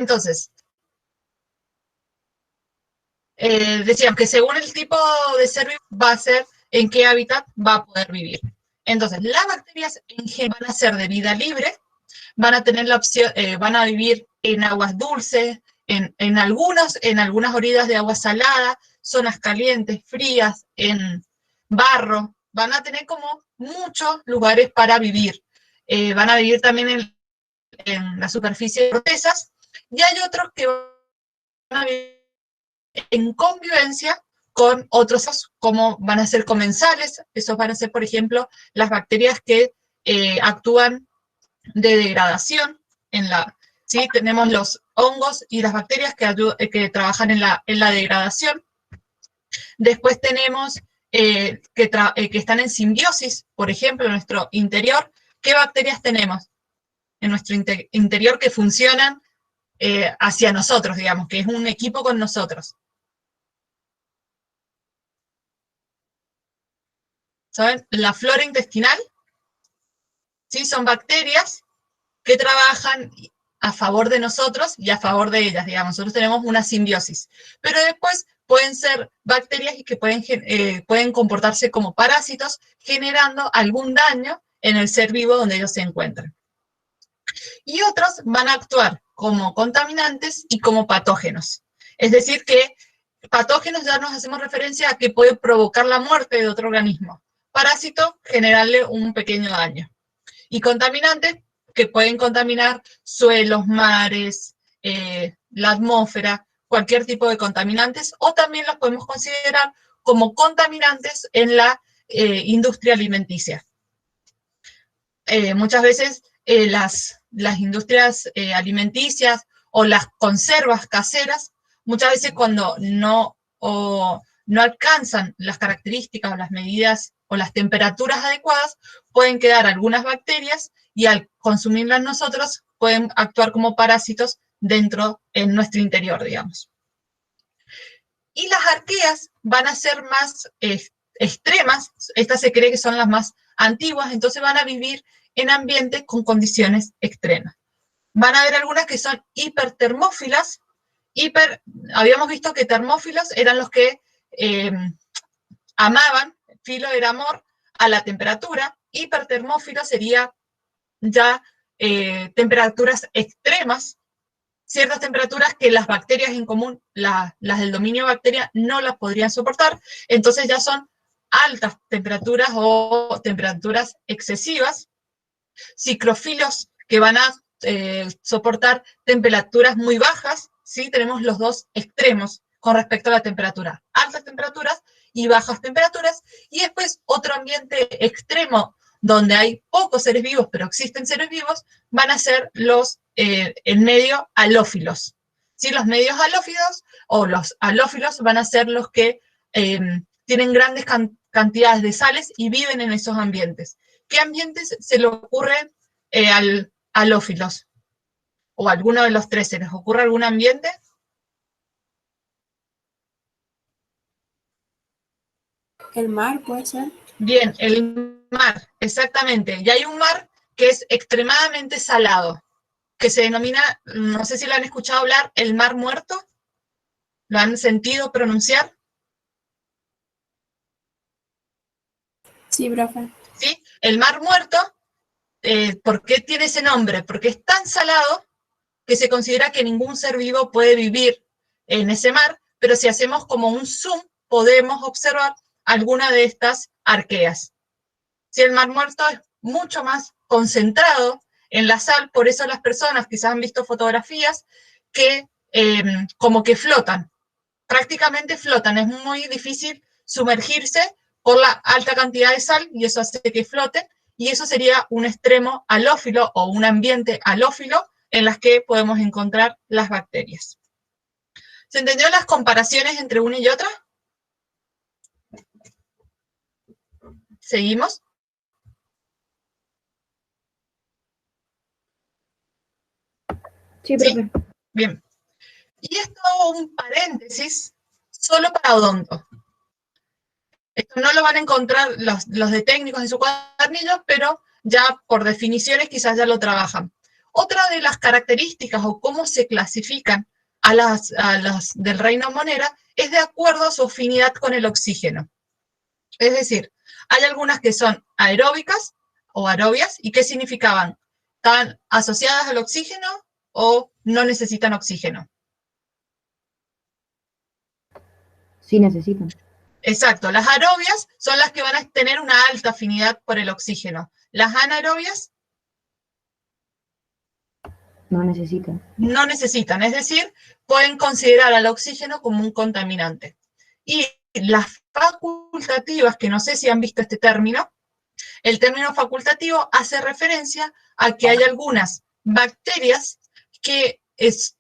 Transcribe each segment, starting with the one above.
Entonces, decíamos que según el tipo de ser vivo va a ser en qué hábitat va a poder vivir. Entonces, las bacterias en general van a ser de vida libre, van a tener la opción, van a vivir en aguas dulces, en algunas orillas de agua salada, zonas calientes, frías, en barro, van a tener como muchos lugares para vivir. Van a vivir también en la superficie de cortezas, y hay otros que van a vivir en convivencia con otros, como van a ser comensales, esos van a ser, por ejemplo, las bacterias que actúan de degradación en la, ¿sí? Tenemos los hongos y las bacterias que trabajan en la degradación. Después tenemos que están en simbiosis, por ejemplo, en nuestro interior. ¿Qué bacterias tenemos en nuestro interior que funcionan hacia nosotros, digamos, que es un equipo con nosotros? ¿Saben? La flora intestinal, ¿sí? Son bacterias que trabajan a favor de nosotros y a favor de ellas, digamos. Nosotros tenemos una simbiosis. Pero después pueden ser bacterias que pueden comportarse como parásitos, generando algún daño en el ser vivo donde ellos se encuentran. Y otros van a actuar como contaminantes y como patógenos. Es decir, que patógenos ya nos hacemos referencia a que puede provocar la muerte de otro organismo. Parásito, generarle un pequeño daño. Y contaminantes, que pueden contaminar suelos, mares, la atmósfera, cualquier tipo de contaminantes, o también los podemos considerar como contaminantes en la industria alimenticia. Muchas veces las industrias alimenticias o las conservas caseras, muchas veces cuando no alcanzan las características o las medidas o las temperaturas adecuadas, pueden quedar algunas bacterias y al consumirlas nosotros pueden actuar como parásitos en nuestro interior, digamos. Y las arqueas van a ser más extremas, estas se cree que son las más antiguas, entonces van a vivir en ambientes con condiciones extremas. Van a haber algunas que son hipertermófilas. Habíamos visto que termófilos eran los que amaban, filo era amor, a la temperatura. Hipertermófilo sería ya temperaturas extremas, ciertas temperaturas que las bacterias en común, las del dominio bacteria, no las podrían soportar, entonces ya son altas temperaturas o temperaturas excesivas. Ciclofilos que van a soportar temperaturas muy bajas, ¿sí? Tenemos los dos extremos con respecto a la temperatura, altas temperaturas y bajas temperaturas, y después otro ambiente extremo donde hay pocos seres vivos, pero existen seres vivos, van a ser en medio halófilos. ¿Sí? Los medios halófilos o los halófilos van a ser los que tienen grandes cantidades de sales y viven en esos ambientes. ¿Qué ambientes se le ocurre al halófilos? ¿O alguno de los tres? ¿Se les ocurre algún ambiente? El mar, puede ser. Bien, el mar, exactamente. Y hay un mar que es extremadamente salado, que se denomina, no sé si lo han escuchado hablar, el mar muerto. ¿Lo han sentido pronunciar? Sí, profe. ¿Sí? El mar muerto, ¿por qué tiene ese nombre? Porque es tan salado que se considera que ningún ser vivo puede vivir en ese mar, pero si hacemos como un zoom, podemos observar alguna de estas arqueas. Si el mar muerto es mucho más concentrado en la sal, por eso las personas quizás han visto fotografías que como que flotan, prácticamente flotan, es muy difícil sumergirse por la alta cantidad de sal y eso hace que floten, y eso sería un extremo halófilo o un ambiente halófilo en las que podemos encontrar las bacterias. ¿Se entendió las comparaciones entre una y otra? ¿Seguimos? Sí, profe. ¿Sí? Bien. Y esto un paréntesis solo para odonto. Esto no lo van a encontrar los de técnicos en sus cuadernillos, pero ya por definiciones quizás ya lo trabajan. Otra de las características o cómo se clasifican a las del reino monera es de acuerdo a su afinidad con el oxígeno. Es decir, hay algunas que son aeróbicas o aerobias, ¿y qué significaban? ¿Están asociadas al oxígeno o no necesitan oxígeno? Sí necesitan. Exacto, las aerobias son las que van a tener una alta afinidad por el oxígeno. Las anaerobias No necesitan. no necesitan, es decir, pueden considerar al oxígeno como un contaminante. Y las facultativas, que no sé si han visto este término, el término facultativo hace referencia a que hay algunas bacterias que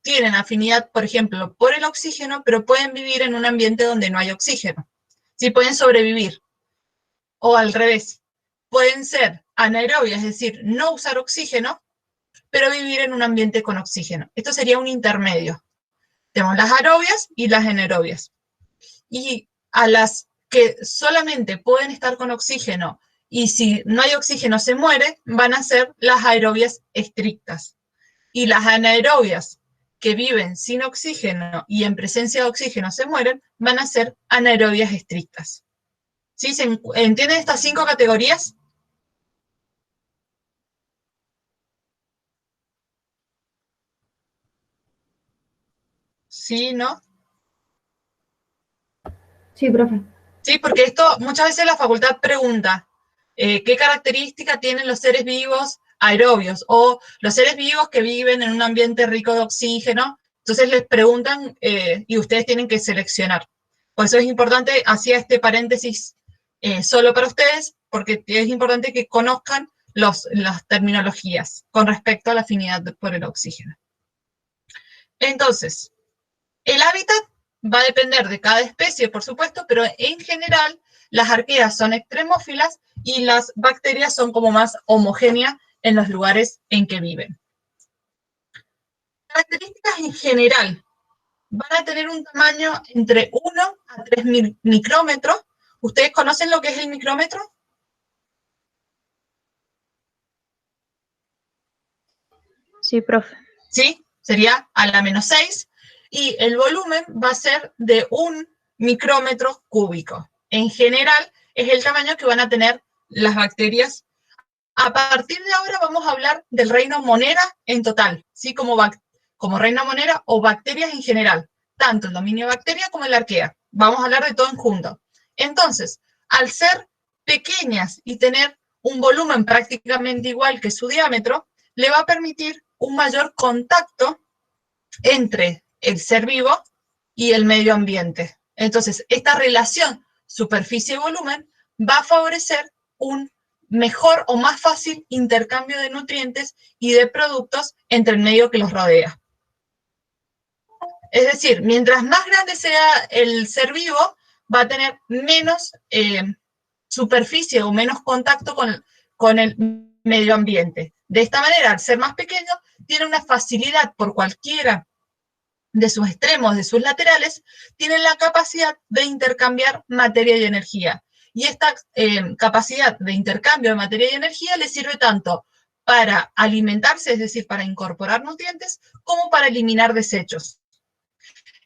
tienen afinidad, por ejemplo, por el oxígeno, pero pueden vivir en un ambiente donde no hay oxígeno. Sí, pueden sobrevivir. O al revés, pueden ser anaerobias, es decir, no usar oxígeno, pero vivir en un ambiente con oxígeno. Esto sería un intermedio. Tenemos las aerobias y las anaerobias. Y a las que solamente pueden estar con oxígeno y si no hay oxígeno se muere, van a ser las aerobias estrictas. Y las anaerobias que viven sin oxígeno y en presencia de oxígeno se mueren, van a ser anaerobias estrictas. ¿Sí? ¿Se entienden estas 5 categorías? ¿Sí, no? Sí, profe. Sí, porque esto muchas veces la facultad pregunta qué característica tienen los seres vivos aerobios o los seres vivos que viven en un ambiente rico de oxígeno. Entonces les preguntan y ustedes tienen que seleccionar. Por eso es importante, hacía este paréntesis solo para ustedes, porque es importante que conozcan las terminologías con respecto a la afinidad por el oxígeno. Entonces, el hábitat va a depender de cada especie, por supuesto, pero en general las arqueas son extremófilas y las bacterias son como más homogéneas en los lugares en que viven. Características en general. Van a tener un tamaño entre 1 a 3 micrómetros. ¿Ustedes conocen lo que es el micrómetro? Sí, profe. Sí, sería a la -6. Y el volumen va a ser de 1 micrómetro cúbico. En general, es el tamaño que van a tener las bacterias. A partir de ahora vamos a hablar del reino monera en total, ¿sí? Como reino monera o bacterias en general, tanto el dominio bacteria como el arquea. Vamos a hablar de todo en junto. Entonces, al ser pequeñas y tener un volumen prácticamente igual que su diámetro, le va a permitir un mayor contacto entre el ser vivo y el medio ambiente. Entonces, esta relación superficie-volumen va a favorecer un mejor o más fácil intercambio de nutrientes y de productos entre el medio que los rodea. Es decir, mientras más grande sea el ser vivo, va a tener menos superficie o menos contacto con el medio ambiente. De esta manera, al ser más pequeño, tiene una facilidad por cualquiera de sus extremos, de sus laterales, tienen la capacidad de intercambiar materia y energía. Y esta capacidad de intercambio de materia y energía le sirve tanto para alimentarse, es decir, para incorporar nutrientes, como para eliminar desechos.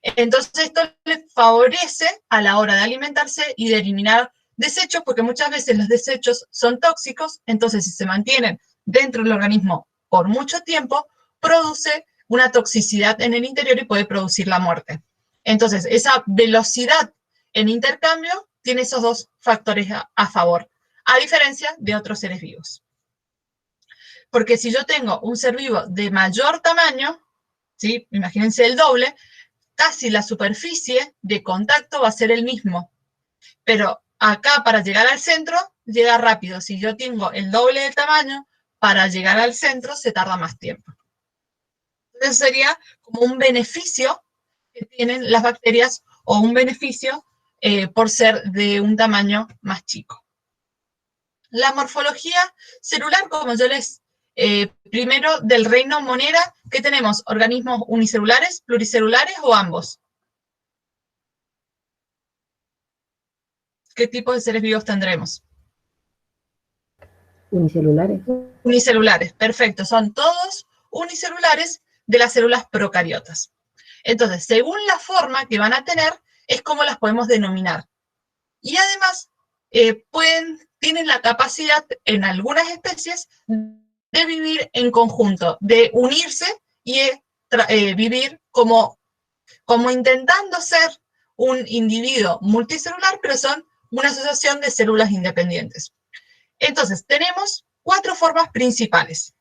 Entonces, esto le favorece a la hora de alimentarse y de eliminar desechos, porque muchas veces los desechos son tóxicos, entonces si se mantienen dentro del organismo por mucho tiempo, produce una toxicidad en el interior y puede producir la muerte. Entonces, esa velocidad en intercambio tiene esos dos factores a favor, a diferencia de otros seres vivos. Porque si yo tengo un ser vivo de mayor tamaño, ¿sí? Imagínense el doble, casi la superficie de contacto va a ser el mismo. Pero acá para llegar al centro, llega rápido. Si yo tengo el doble del tamaño, para llegar al centro se tarda más tiempo. Entonces sería como un beneficio que tienen las bacterias o un beneficio por ser de un tamaño más chico. La morfología celular, como yo les primero del reino monera, ¿qué tenemos? ¿Organismos unicelulares, pluricelulares o ambos? ¿Qué tipo de seres vivos tendremos? Unicelulares. Unicelulares, perfecto. Son todos unicelulares de las células procariotas. Entonces, según la forma que van a tener, es como las podemos denominar. Y además, tienen la capacidad en algunas especies de vivir en conjunto, de unirse y vivir como intentando ser un individuo multicelular, pero son una asociación de células independientes. Entonces, tenemos 4 formas principales.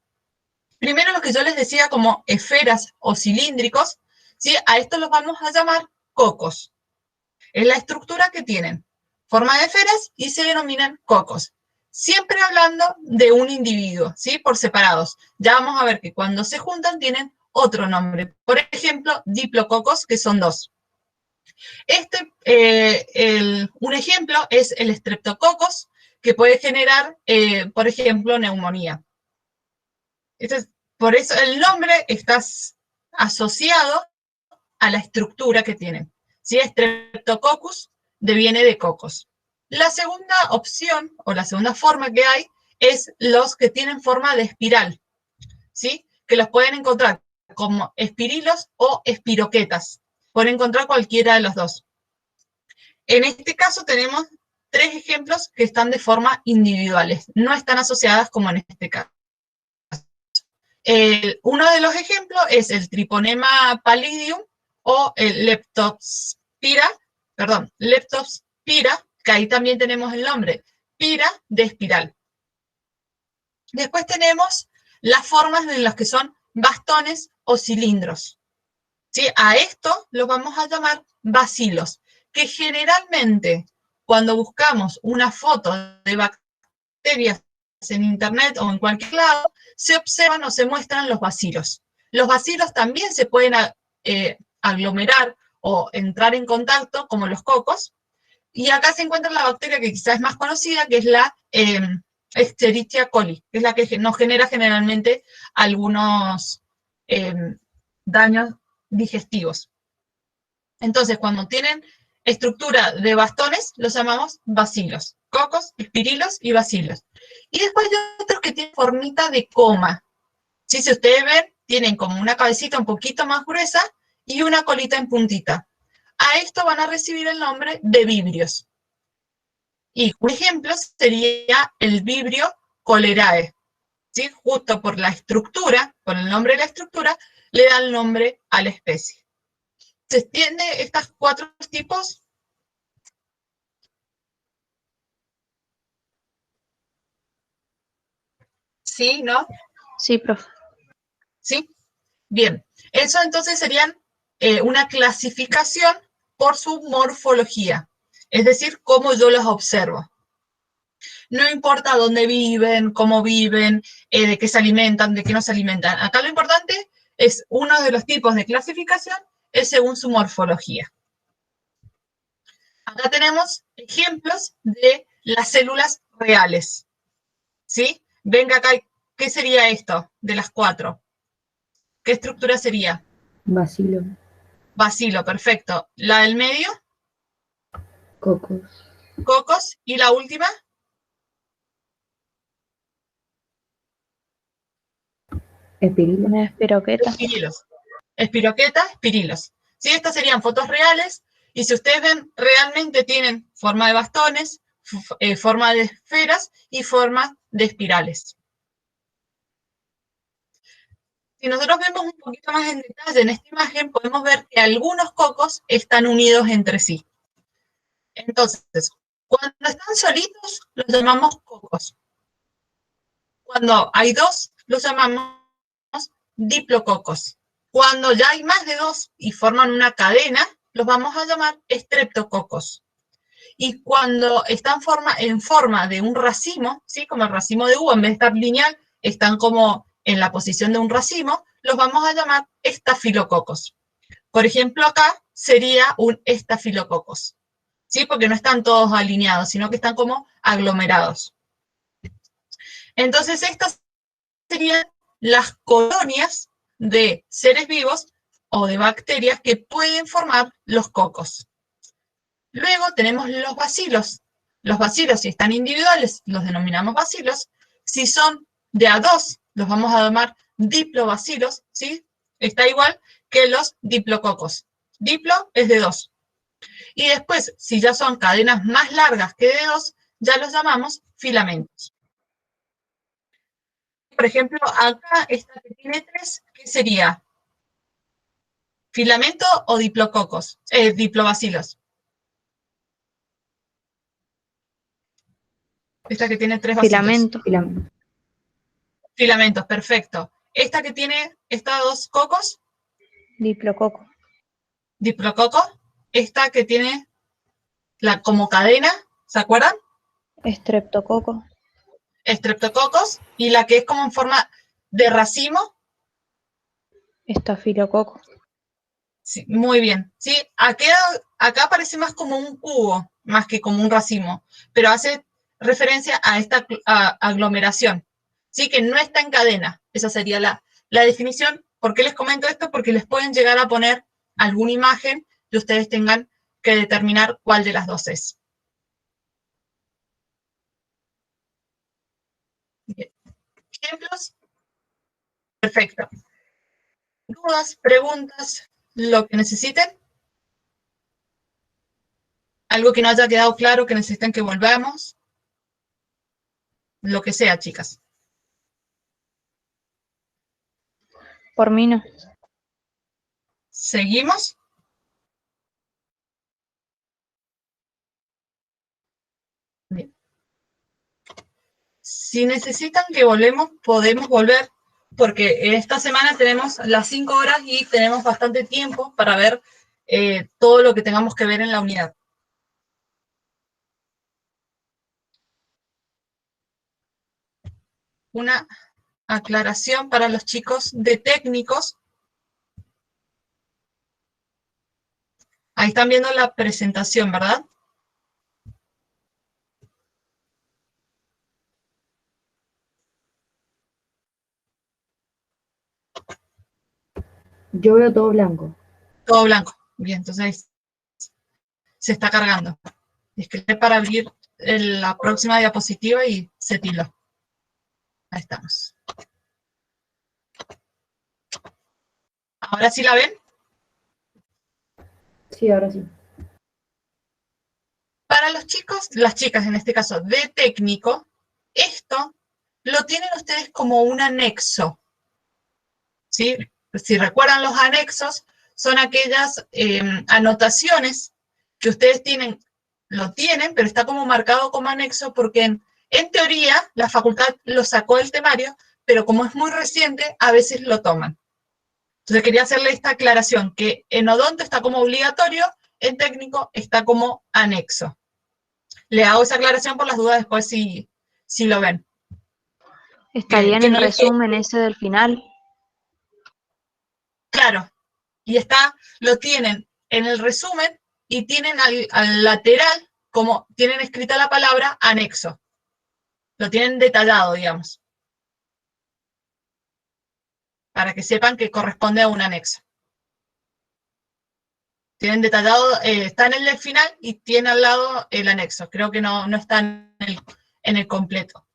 Primero, lo que yo les decía como esferas o cilíndricos, ¿sí? A estos los vamos a llamar cocos. Es la estructura que tienen, forma de esferas y se denominan cocos. Siempre hablando de un individuo, ¿sí? Por separados. Ya vamos a ver que cuando se juntan tienen otro nombre. Por ejemplo, diplococos, que son 2. Un ejemplo es el Streptococcus, que puede generar, por ejemplo, neumonía. Por eso el nombre está asociado a la estructura que tienen. ¿Sí? Streptococcus deviene de cocos. La segunda opción, o la segunda forma que hay, es los que tienen forma de espiral, ¿sí? Que los pueden encontrar como espirilos o espiroquetas. Pueden encontrar cualquiera de los dos. En este caso tenemos 3 ejemplos que están de forma individuales, no están asociadas como en este caso. Uno de los ejemplos es el Triponema pallidium o el Leptospira, que ahí también tenemos el nombre, pira de espiral. Después tenemos las formas de las que son bastones o cilindros. ¿Sí? A esto lo vamos a llamar bacilos, que generalmente cuando buscamos una foto de bacterias en internet o en cualquier lado, se observan o se muestran los bacilos. Los bacilos también se pueden aglomerar o entrar en contacto como los cocos, y acá se encuentra la bacteria que quizás es más conocida, que es la Escherichia coli, que es la que nos genera generalmente algunos daños digestivos. Entonces, cuando tienen estructura de bastones, los llamamos bacilos. Cocos, espirilos y bacilos. Y después hay otros que tienen formita de coma. ¿Sí? Si ustedes ven, tienen como una cabecita un poquito más gruesa y una colita en puntita. A esto van a recibir el nombre de vibrios. Y un ejemplo sería el vibrio cholerae. ¿Sí? Justo por la estructura, por el nombre de la estructura, le da el nombre a la especie. ¿Se entiende estos 4 tipos? ¿Sí? ¿No? Sí, profe. ¿Sí? Bien. Eso entonces serían una clasificación por su morfología. Es decir, cómo yo los observo. No importa dónde viven, cómo viven, de qué se alimentan, de qué no se alimentan. Acá lo importante es uno de los tipos de clasificación es según su morfología. Acá tenemos ejemplos de las células reales. ¿Sí? Venga acá, ¿qué sería esto de las 4? ¿Qué estructura sería? Bacilo. Bacilo, perfecto. ¿La del medio? Cocos. Cocos. ¿Y la última? Espirilo. Una espiroqueta. Espirilos. Espiroqueta, espirilos. ¿Sí? Estas serían fotos reales. Y si ustedes ven, realmente tienen forma de bastones, forma de esferas y forma de espirales. Si nosotros vemos un poquito más en detalle en esta imagen, podemos ver que algunos cocos están unidos entre sí. Entonces, cuando están solitos, los llamamos cocos. Cuando hay 2, los llamamos diplococos. Cuando ya hay más de 2 y forman una cadena, los vamos a llamar estreptococos. Y cuando están en forma de un racimo, ¿sí? Como el racimo de uva, en vez de estar lineal, están como en la posición de un racimo, los vamos a llamar estafilococos. Por ejemplo, acá sería un estafilococos, ¿sí? Porque no están todos alineados, sino que están como aglomerados. Entonces, estas serían las colonias de seres vivos o de bacterias que pueden formar los cocos. Luego tenemos los bacilos. Los bacilos, si están individuales, los denominamos bacilos. Si son de a 2, los vamos a llamar diplobacilos, ¿sí? Está igual que los diplococos. Diplo es de 2. Y después, si ya son cadenas más largas que de 2, ya los llamamos filamentos. Por ejemplo, acá esta que tiene 3, ¿qué sería? ¿Filamento o diplococos? Diplobacilos. Esta que tiene 3 vacilos. Filamento. Filamento. Filamentos, perfecto. Esta que tiene estas 2 cocos, Diplococo. diplococo. Esta que tiene como cadena, ¿se acuerdan? Estreptococo. Estreptococos. Y la que es como en forma de racimo. Estafilococo. Sí, muy bien. ¿Sí? Acá parece más como un cubo, más que como un racimo, pero hace referencia a esta aglomeración. ¿Sí? Que no está en cadena. Esa sería la definición. ¿Por qué les comento esto? Porque les pueden llegar a poner alguna imagen y ustedes tengan que determinar cuál de las dos es. Bien. ¿Ejemplos? Perfecto. ¿Dudas, preguntas, lo que necesiten? ¿Algo que no haya quedado claro, que necesiten que volvamos? Lo que sea, chicas. Por mí no. ¿Seguimos? Bien. Si necesitan que volvemos, podemos volver, porque esta semana tenemos las 5 horas y tenemos bastante tiempo para ver todo lo que tengamos que ver en la unidad. Una aclaración para los chicos de técnicos. Ahí están viendo la presentación, ¿verdad? Yo veo todo blanco. Todo blanco. Bien, entonces se está cargando. Es que es para abrir la próxima diapositiva y se tiló. Ahí estamos. ¿Ahora sí la ven? Sí, ahora sí. Para los chicos, las chicas en este caso de técnico, esto lo tienen ustedes como un anexo. ¿Sí? Si recuerdan, los anexos son aquellas anotaciones que ustedes tienen, lo tienen, pero está como marcado como anexo porque en teoría la facultad lo sacó del temario, pero como es muy reciente, a veces lo toman. Entonces quería hacerle esta aclaración, que en odonto está como obligatorio, en técnico está como anexo. Le hago esa aclaración por las dudas después si lo ven. Estaría en Que el no les quede resumen ese del final. claro. Y lo tienen en el resumen y tienen al lateral, como tienen escrita la palabra, anexo. Lo tienen detallado, digamos. Para que sepan que corresponde a un anexo. Tienen detallado, está en el final y tiene al lado el anexo. Creo que no está en el completo.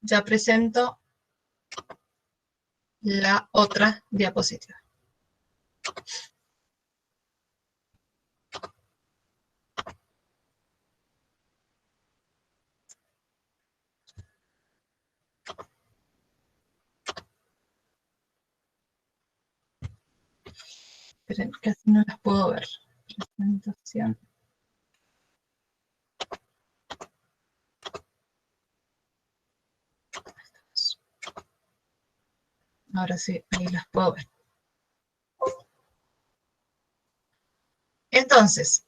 Ya presento la otra diapositiva. Esperen, casi no las puedo ver. Presentación. Ahora sí, ahí las puedo ver. Entonces,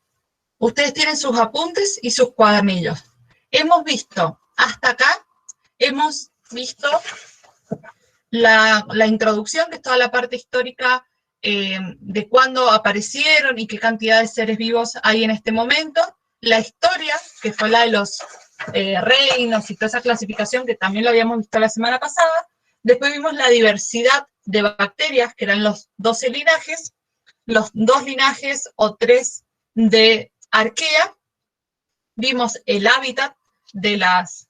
ustedes tienen sus apuntes y sus cuadernillos. Hemos visto, hasta acá, hemos visto la introducción, que es toda la parte histórica de cuándo aparecieron y qué cantidad de seres vivos hay en este momento. La historia, que fue la de los reinos y toda esa clasificación, que también lo habíamos visto la semana pasada. Después vimos la diversidad de bacterias, que eran los 12 linajes, los 2 linajes o 3 de arquea. Vimos el hábitat de las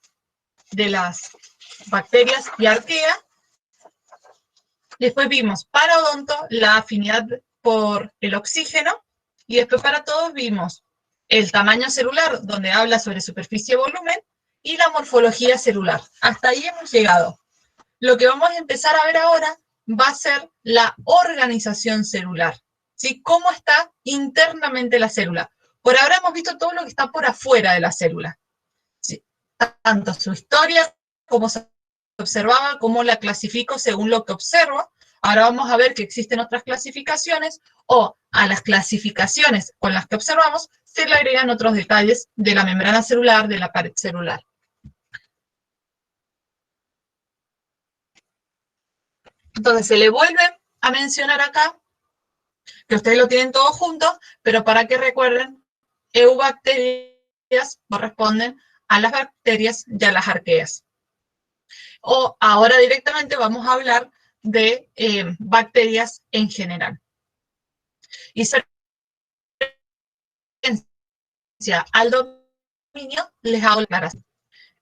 bacterias y arquea. Después vimos para odonto la afinidad por el oxígeno, y después para todos vimos el tamaño celular, donde habla sobre superficie y volumen, y la morfología celular. Hasta ahí hemos llegado. Lo que vamos a empezar a ver ahora va a ser la organización celular, ¿sí? Cómo está internamente la célula. Por ahora hemos visto todo lo que está por afuera de la célula, ¿sí? Tanto su historia, cómo se observaba, cómo la clasifico según lo que observo. Ahora vamos a ver que existen otras clasificaciones, o a las clasificaciones con las que observamos se le agregan otros detalles de la membrana celular, de la pared celular. Entonces se le vuelve a mencionar acá, que ustedes lo tienen todo junto, pero para que recuerden, eubacterias corresponden a las bacterias y a las arqueas. O ahora directamente vamos a hablar de bacterias en general. Y se referencia al dominio, les hago la aclaración.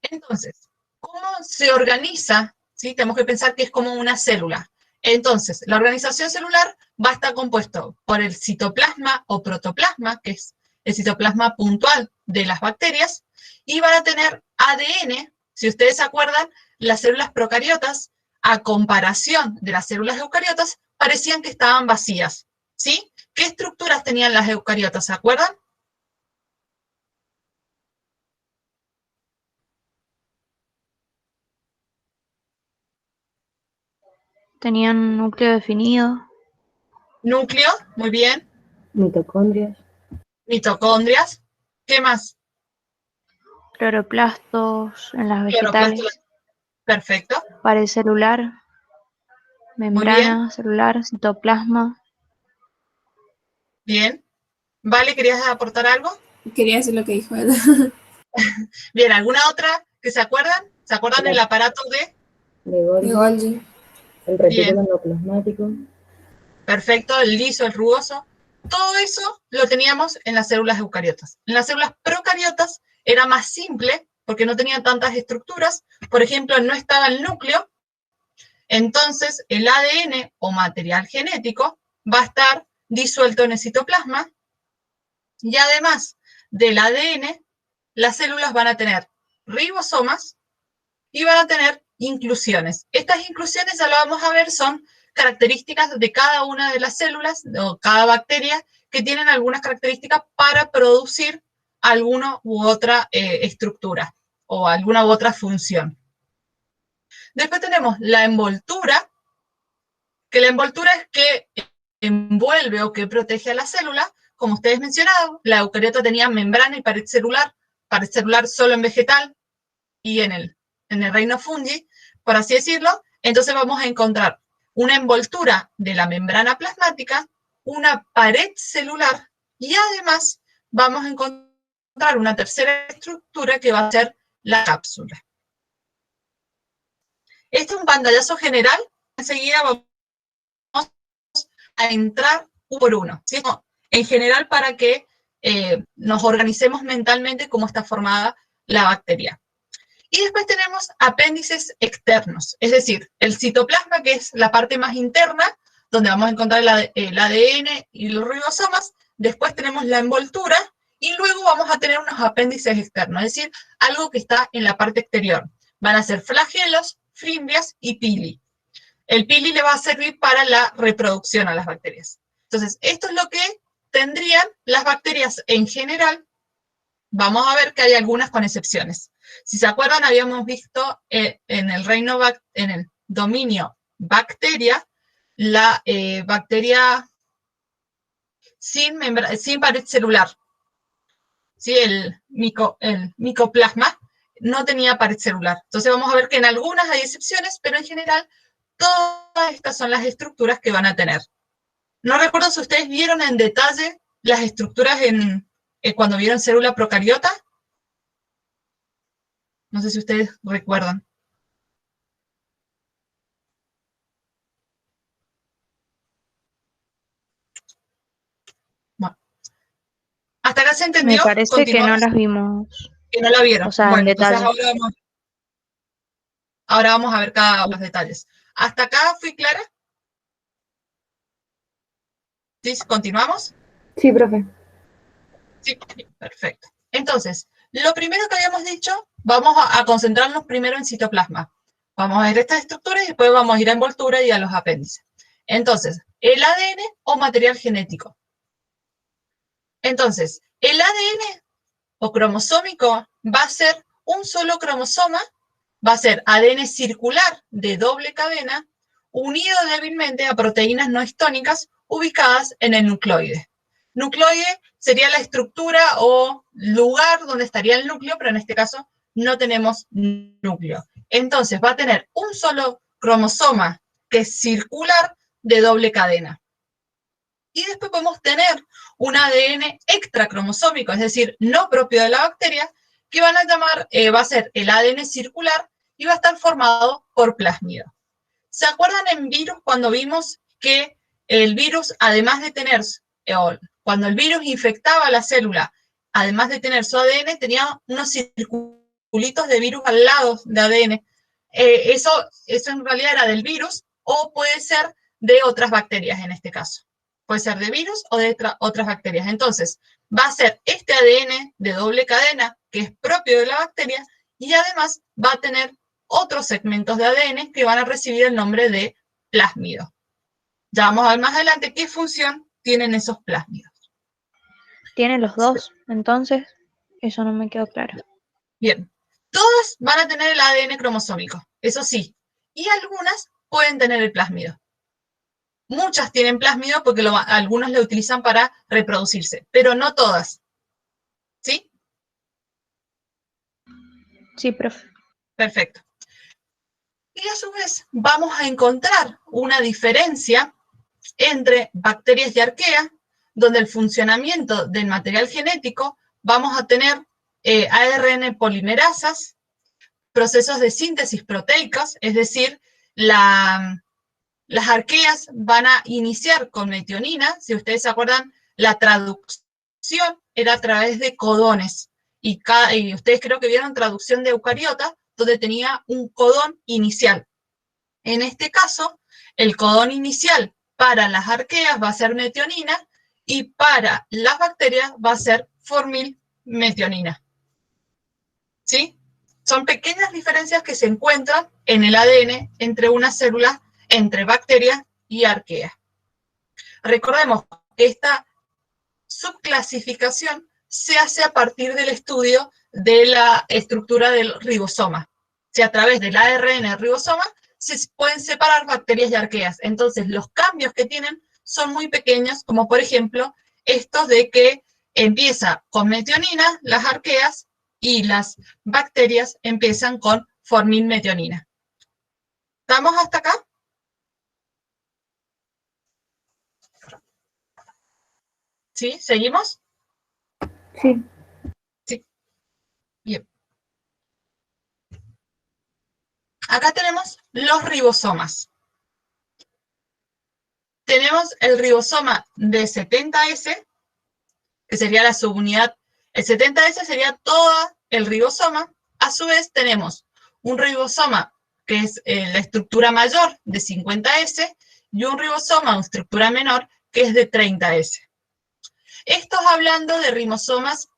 Entonces, ¿cómo se organiza? ¿Sí? Tenemos que pensar que es como una célula. Entonces, la organización celular va a estar compuesto por el citoplasma o protoplasma, que es el citoplasma puntual de las bacterias, y van a tener ADN. Si ustedes se acuerdan, las células procariotas, a comparación de las células eucariotas, parecían que estaban vacías, ¿sí? ¿Qué estructuras tenían las eucariotas? ¿Se acuerdan? Tenían un núcleo definido. Núcleo, muy bien. Mitocondrias. Mitocondrias. ¿Qué más? Cloroplastos en las Cloroplasto. vegetales. Perfecto. Pared celular. Membrana celular. Citoplasma. Bien. Vale, ¿querías aportar algo? Quería decir lo que dijo él. Bien, ¿alguna otra que se acuerdan? ¿Se acuerdan del aparato de? De Golgi. Golgi. El retículo Bien. endoplasmático. Perfecto, el liso, el rugoso. Todo eso lo teníamos en las células eucariotas. En las células procariotas era más simple porque no tenían tantas estructuras. Por ejemplo, no estaba el núcleo. Entonces, el ADN o material genético va a estar disuelto en el citoplasma, y además del ADN, las células van a tener ribosomas y van a tener inclusiones. Estas inclusiones, ya lo vamos a ver, son características de cada una de las células o cada bacteria que tienen algunas características para producir alguna u otra estructura o alguna u otra función. Después tenemos la envoltura, que la envoltura es que envuelve o que protege a la célula. Como ustedes mencionaron, la eucariota tenía membrana y pared celular solo en vegetal y en el reino fungi, por así decirlo. Entonces vamos a encontrar una envoltura de la membrana plasmática, una pared celular, y además vamos a encontrar una tercera estructura que va a ser la cápsula. Este es un pantallazo general. Enseguida vamos a entrar uno por uno, ¿sí? En general, para que nos organicemos mentalmente cómo está formada la bacteria. Y después tenemos apéndices externos, es decir, el citoplasma, que es la parte más interna, donde vamos a encontrar el ADN y los ribosomas. Después tenemos la envoltura, y luego vamos a tener unos apéndices externos, es decir, algo que está en la parte exterior. Van a ser flagelos, fimbrias y pili. El pili le va a servir para la reproducción a las bacterias. Entonces, esto es lo que tendrían las bacterias en general. Vamos a ver que hay algunas con excepciones. Si se acuerdan, habíamos visto en el dominio bacteria, la bacteria sin pared celular. ¿Sí? El micoplasma no tenía pared celular. Entonces vamos a ver que en algunas hay excepciones, pero en general todas estas son las estructuras que van a tener. No recuerdo si ustedes vieron en detalle las estructuras cuando vieron célula procariota. No sé si ustedes recuerdan. Bueno. ¿Hasta acá se entendió? Me parece que no las vimos. Que no la vieron. O sea, bueno, en detalle. entonces Ahora vamos a ver cada uno de los detalles. ¿Hasta acá fui clara? ¿Sí? ¿Continuamos? Sí, profe. Sí, perfecto. Entonces, lo primero que habíamos dicho, vamos a concentrarnos primero en citoplasma. Vamos a ver estas estructuras y después vamos a ir a envoltura y a los apéndices. Entonces, el ADN o material genético. Entonces, el ADN o cromosómico va a ser un solo cromosoma, va a ser ADN circular de doble cadena, unido débilmente a proteínas no histónicas ubicadas en el nucleoide. Nucleoide sería la estructura o lugar donde estaría el núcleo, pero en este caso no tenemos núcleo. Entonces va a tener un solo cromosoma que es circular de doble cadena. Y después podemos tener un ADN extracromosómico, es decir, no propio de la bacteria, que van a llamar, va a ser el ADN circular y va a estar formado por plásmido. ¿Se acuerdan en virus cuando vimos que el virus, además de tener, cuando el virus infectaba la célula, además de tener su ADN, tenía unos circulitos de virus al lado de ADN? Eso en realidad era del virus o puede ser de otras bacterias en este caso. Puede ser de virus o de otras bacterias. Entonces, va a ser este ADN de doble cadena, que es propio de la bacteria, y además va a tener otros segmentos de ADN que van a recibir el nombre de plásmido. Ya vamos a ver más adelante qué función tienen esos plásmidos. Tiene los dos, entonces eso no me quedó claro. Bien, todas van a tener el ADN cromosómico, eso sí, y algunas pueden tener el plásmido. Muchas tienen plásmido porque algunos lo utilizan para reproducirse, pero no todas. ¿Sí? Sí, profe. Perfecto. Y a su vez vamos a encontrar una diferencia entre bacterias y arqueas, donde el funcionamiento del material genético vamos a tener ARN polimerasas, procesos de síntesis proteicas, es decir, las arqueas van a iniciar con metionina. Si ustedes se acuerdan, la traducción era a través de codones. Y ustedes creo que vieron traducción de eucariota, donde tenía un codón inicial. En este caso, el codón inicial para las arqueas va a ser metionina y para las bacterias va a ser formilmetionina. ¿Sí? Son pequeñas diferencias que se encuentran en el ADN entre unas células, entre bacterias y arqueas. Recordemos que esta subclasificación se hace a partir del estudio de la estructura del ribosoma. Si a través del ARN del ribosoma se pueden separar bacterias y arqueas. Entonces, los cambios que tienen son muy pequeños, como por ejemplo, estos de que empieza con metionina, las arqueas, y las bacterias empiezan con formilmetionina. ¿Estamos hasta acá? ¿Sí? ¿Seguimos? Sí. Sí. Bien. Acá tenemos los ribosomas. Tenemos el ribosoma de 70S, que sería la subunidad. El 70S sería todo el ribosoma. A su vez tenemos un ribosoma que es la estructura mayor de 50S y un ribosoma, una estructura menor, que es de 30S. Esto es hablando de ribosomas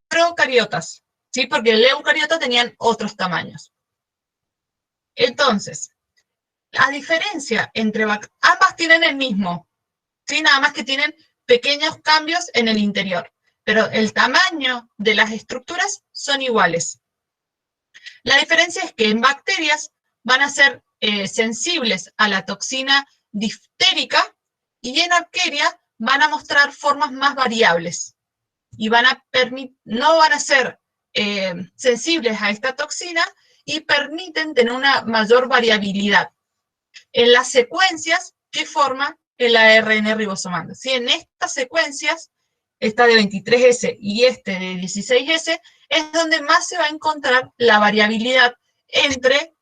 procariotas, ¿sí? Porque el eucariota tenían otros tamaños. Entonces, la diferencia entre ambas tienen el mismo, ¿sí? Nada más que tienen pequeños cambios en el interior, pero el tamaño de las estructuras son iguales. La diferencia es que en bacterias van a ser sensibles a la toxina diftérica y en arquea van a mostrar formas más variables y no van a ser sensibles a esta toxina y permiten tener una mayor variabilidad en las secuencias que forma el ARN ribosomal. ¿Sí? En estas secuencias, esta de 23S y este de 16S, es donde más se va a encontrar la variabilidad entre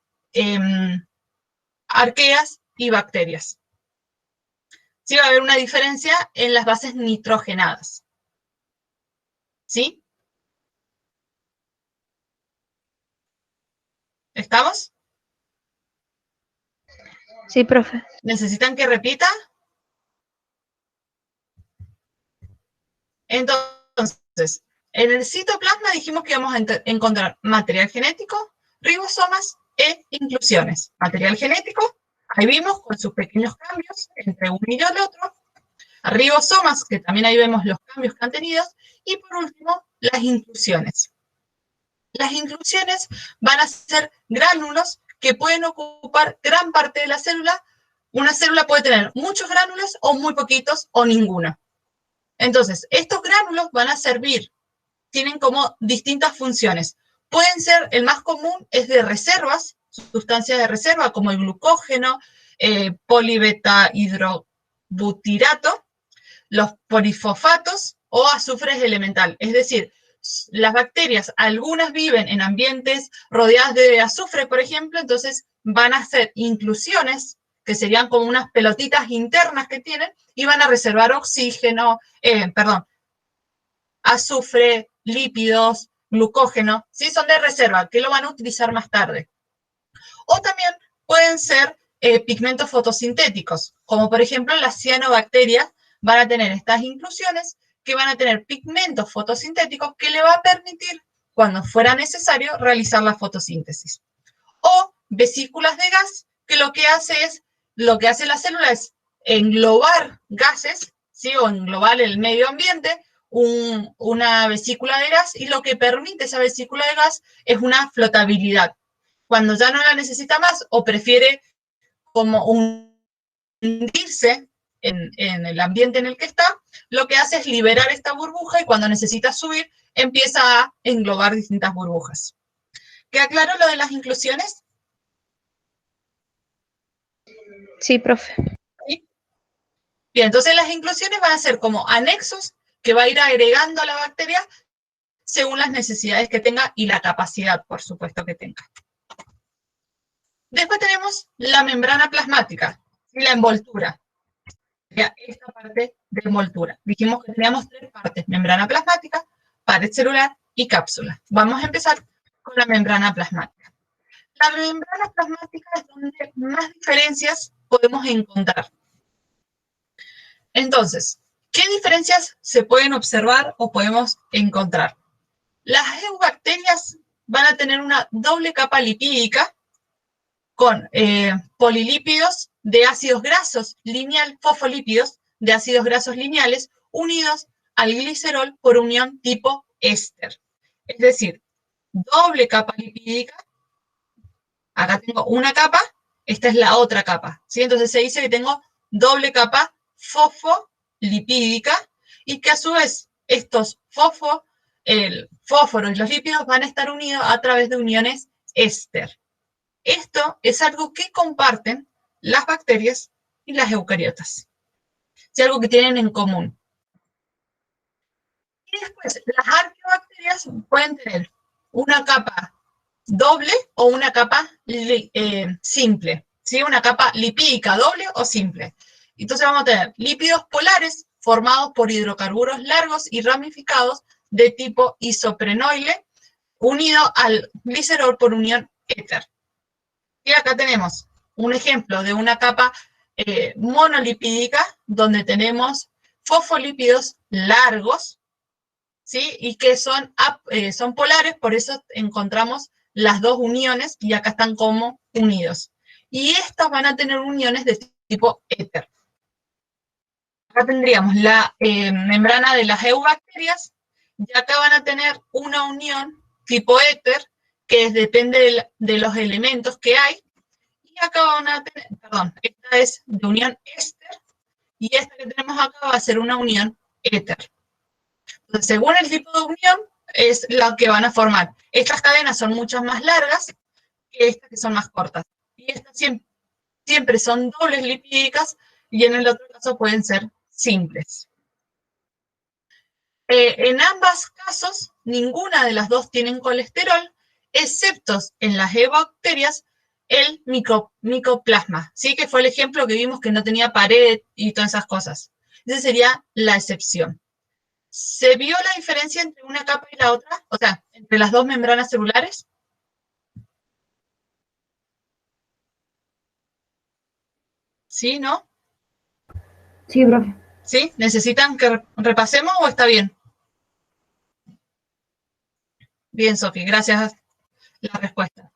arqueas y bacterias. Sí, va a haber una diferencia en las bases nitrogenadas. ¿Sí? ¿Estamos? Sí, profe. ¿Necesitan que repita? Entonces, en el citoplasma dijimos que íbamos a encontrar material genético, ribosomas e inclusiones. Material genético, ahí vimos con sus pequeños cambios entre uno y el otro. Ribosomas, que también ahí vemos los cambios que han tenido. Y por último, las inclusiones. Las inclusiones van a ser gránulos que pueden ocupar gran parte de la célula. Una célula puede tener muchos gránulos o muy poquitos o ninguno. Entonces, estos gránulos van a servir, tienen como distintas funciones. Pueden ser, el más común es de reservas, sustancias de reserva como el glucógeno, polibeta hidrobutirato, los polifosfatos o azufres elemental. Es decir, las bacterias, algunas viven en ambientes rodeadas de azufre, por ejemplo, entonces van a hacer inclusiones, que serían como unas pelotitas internas que tienen, y van a reservar oxígeno, azufre, lípidos, glucógeno, ¿sí? Son de reserva, que lo van a utilizar más tarde. O también pueden ser pigmentos fotosintéticos, como por ejemplo las cianobacterias van a tener estas inclusiones que van a tener pigmentos fotosintéticos que le va a permitir, cuando fuera necesario, realizar la fotosíntesis. O vesículas de gas, que lo que hace la célula es englobar gases, ¿sí? O englobar el medio ambiente, una vesícula de gas, y lo que permite esa vesícula de gas es una flotabilidad. Cuando ya no la necesita más o prefiere como hundirse en el ambiente en el que está, lo que hace es liberar esta burbuja y cuando necesita subir, empieza a englobar distintas burbujas. ¿Queda claro lo de las inclusiones? Sí, profe. ¿Sí? Bien, entonces las inclusiones van a ser como anexos que va a ir agregando a la bacteria según las necesidades que tenga y la capacidad, por supuesto, que tenga. Después tenemos la membrana plasmática y la envoltura. Esta parte de envoltura. Dijimos que teníamos tres partes: membrana plasmática, pared celular y cápsula. Vamos a empezar con la membrana plasmática. La membrana plasmática es donde más diferencias podemos encontrar. Entonces, ¿qué diferencias se pueden observar o podemos encontrar? Las eubacterias van a tener una doble capa lipídica con polilípidos de ácidos grasos lineal, fosfolípidos de ácidos grasos lineales unidos al glicerol por unión tipo éster. Es decir, doble capa lipídica. Acá tengo una capa, esta es la otra capa, ¿sí? Entonces se dice que tengo doble capa fosfolipídica y que a su vez estos el fósforo y los lípidos van a estar unidos a través de uniones éster. Esto es algo que comparten las bacterias y las eucariotas. Es algo que tienen en común. Y después, las arqueobacterias pueden tener una capa doble o una capa simple, ¿sí? Una capa lipídica doble o simple. Entonces vamos a tener lípidos polares formados por hidrocarburos largos y ramificados de tipo isoprenoide unido al glicerol por unión éter. Y acá tenemos un ejemplo de una capa monolipídica donde tenemos fosfolípidos largos, ¿sí? Y que son polares, por eso encontramos las dos uniones y acá están como unidos. Y estas van a tener uniones de tipo éter. Acá tendríamos la membrana de las eubacterias y acá van a tener una unión tipo éter que depende de los elementos que hay. Y acá van a tener, perdón, esta es de unión éster y esta que tenemos acá va a ser una unión éter. Entonces, según el tipo de unión, es la que van a formar. Estas cadenas son mucho más largas que estas que son más cortas. Y estas siempre son dobles lipídicas y en el otro caso pueden ser simples. En ambos casos, ninguna de las dos tienen colesterol, excepto en las eubacterias el micoplasma, ¿sí? Que fue el ejemplo que vimos que no tenía pared y todas esas cosas. Esa sería la excepción. ¿Se vio la diferencia entre una capa y la otra? O sea, entre las dos membranas celulares. ¿Sí, no? Sí, profe. ¿Sí? ¿Necesitan que repasemos o está bien? Bien, Sofi, gracias la respuesta.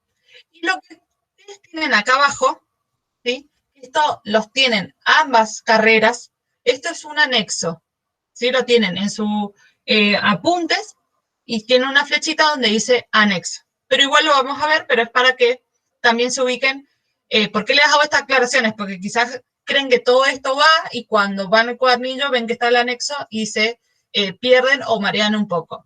Y lo que ustedes tienen acá abajo, ¿sí? Esto los tienen ambas carreras. Esto es un anexo, ¿sí? Lo tienen en sus apuntes y tiene una flechita donde dice anexo. Pero igual lo vamos a ver, pero es para que también se ubiquen. ¿Por qué les hago estas aclaraciones? Porque quizás creen que todo esto va y cuando van al cuadernillo ven que está el anexo y se pierden o marean un poco.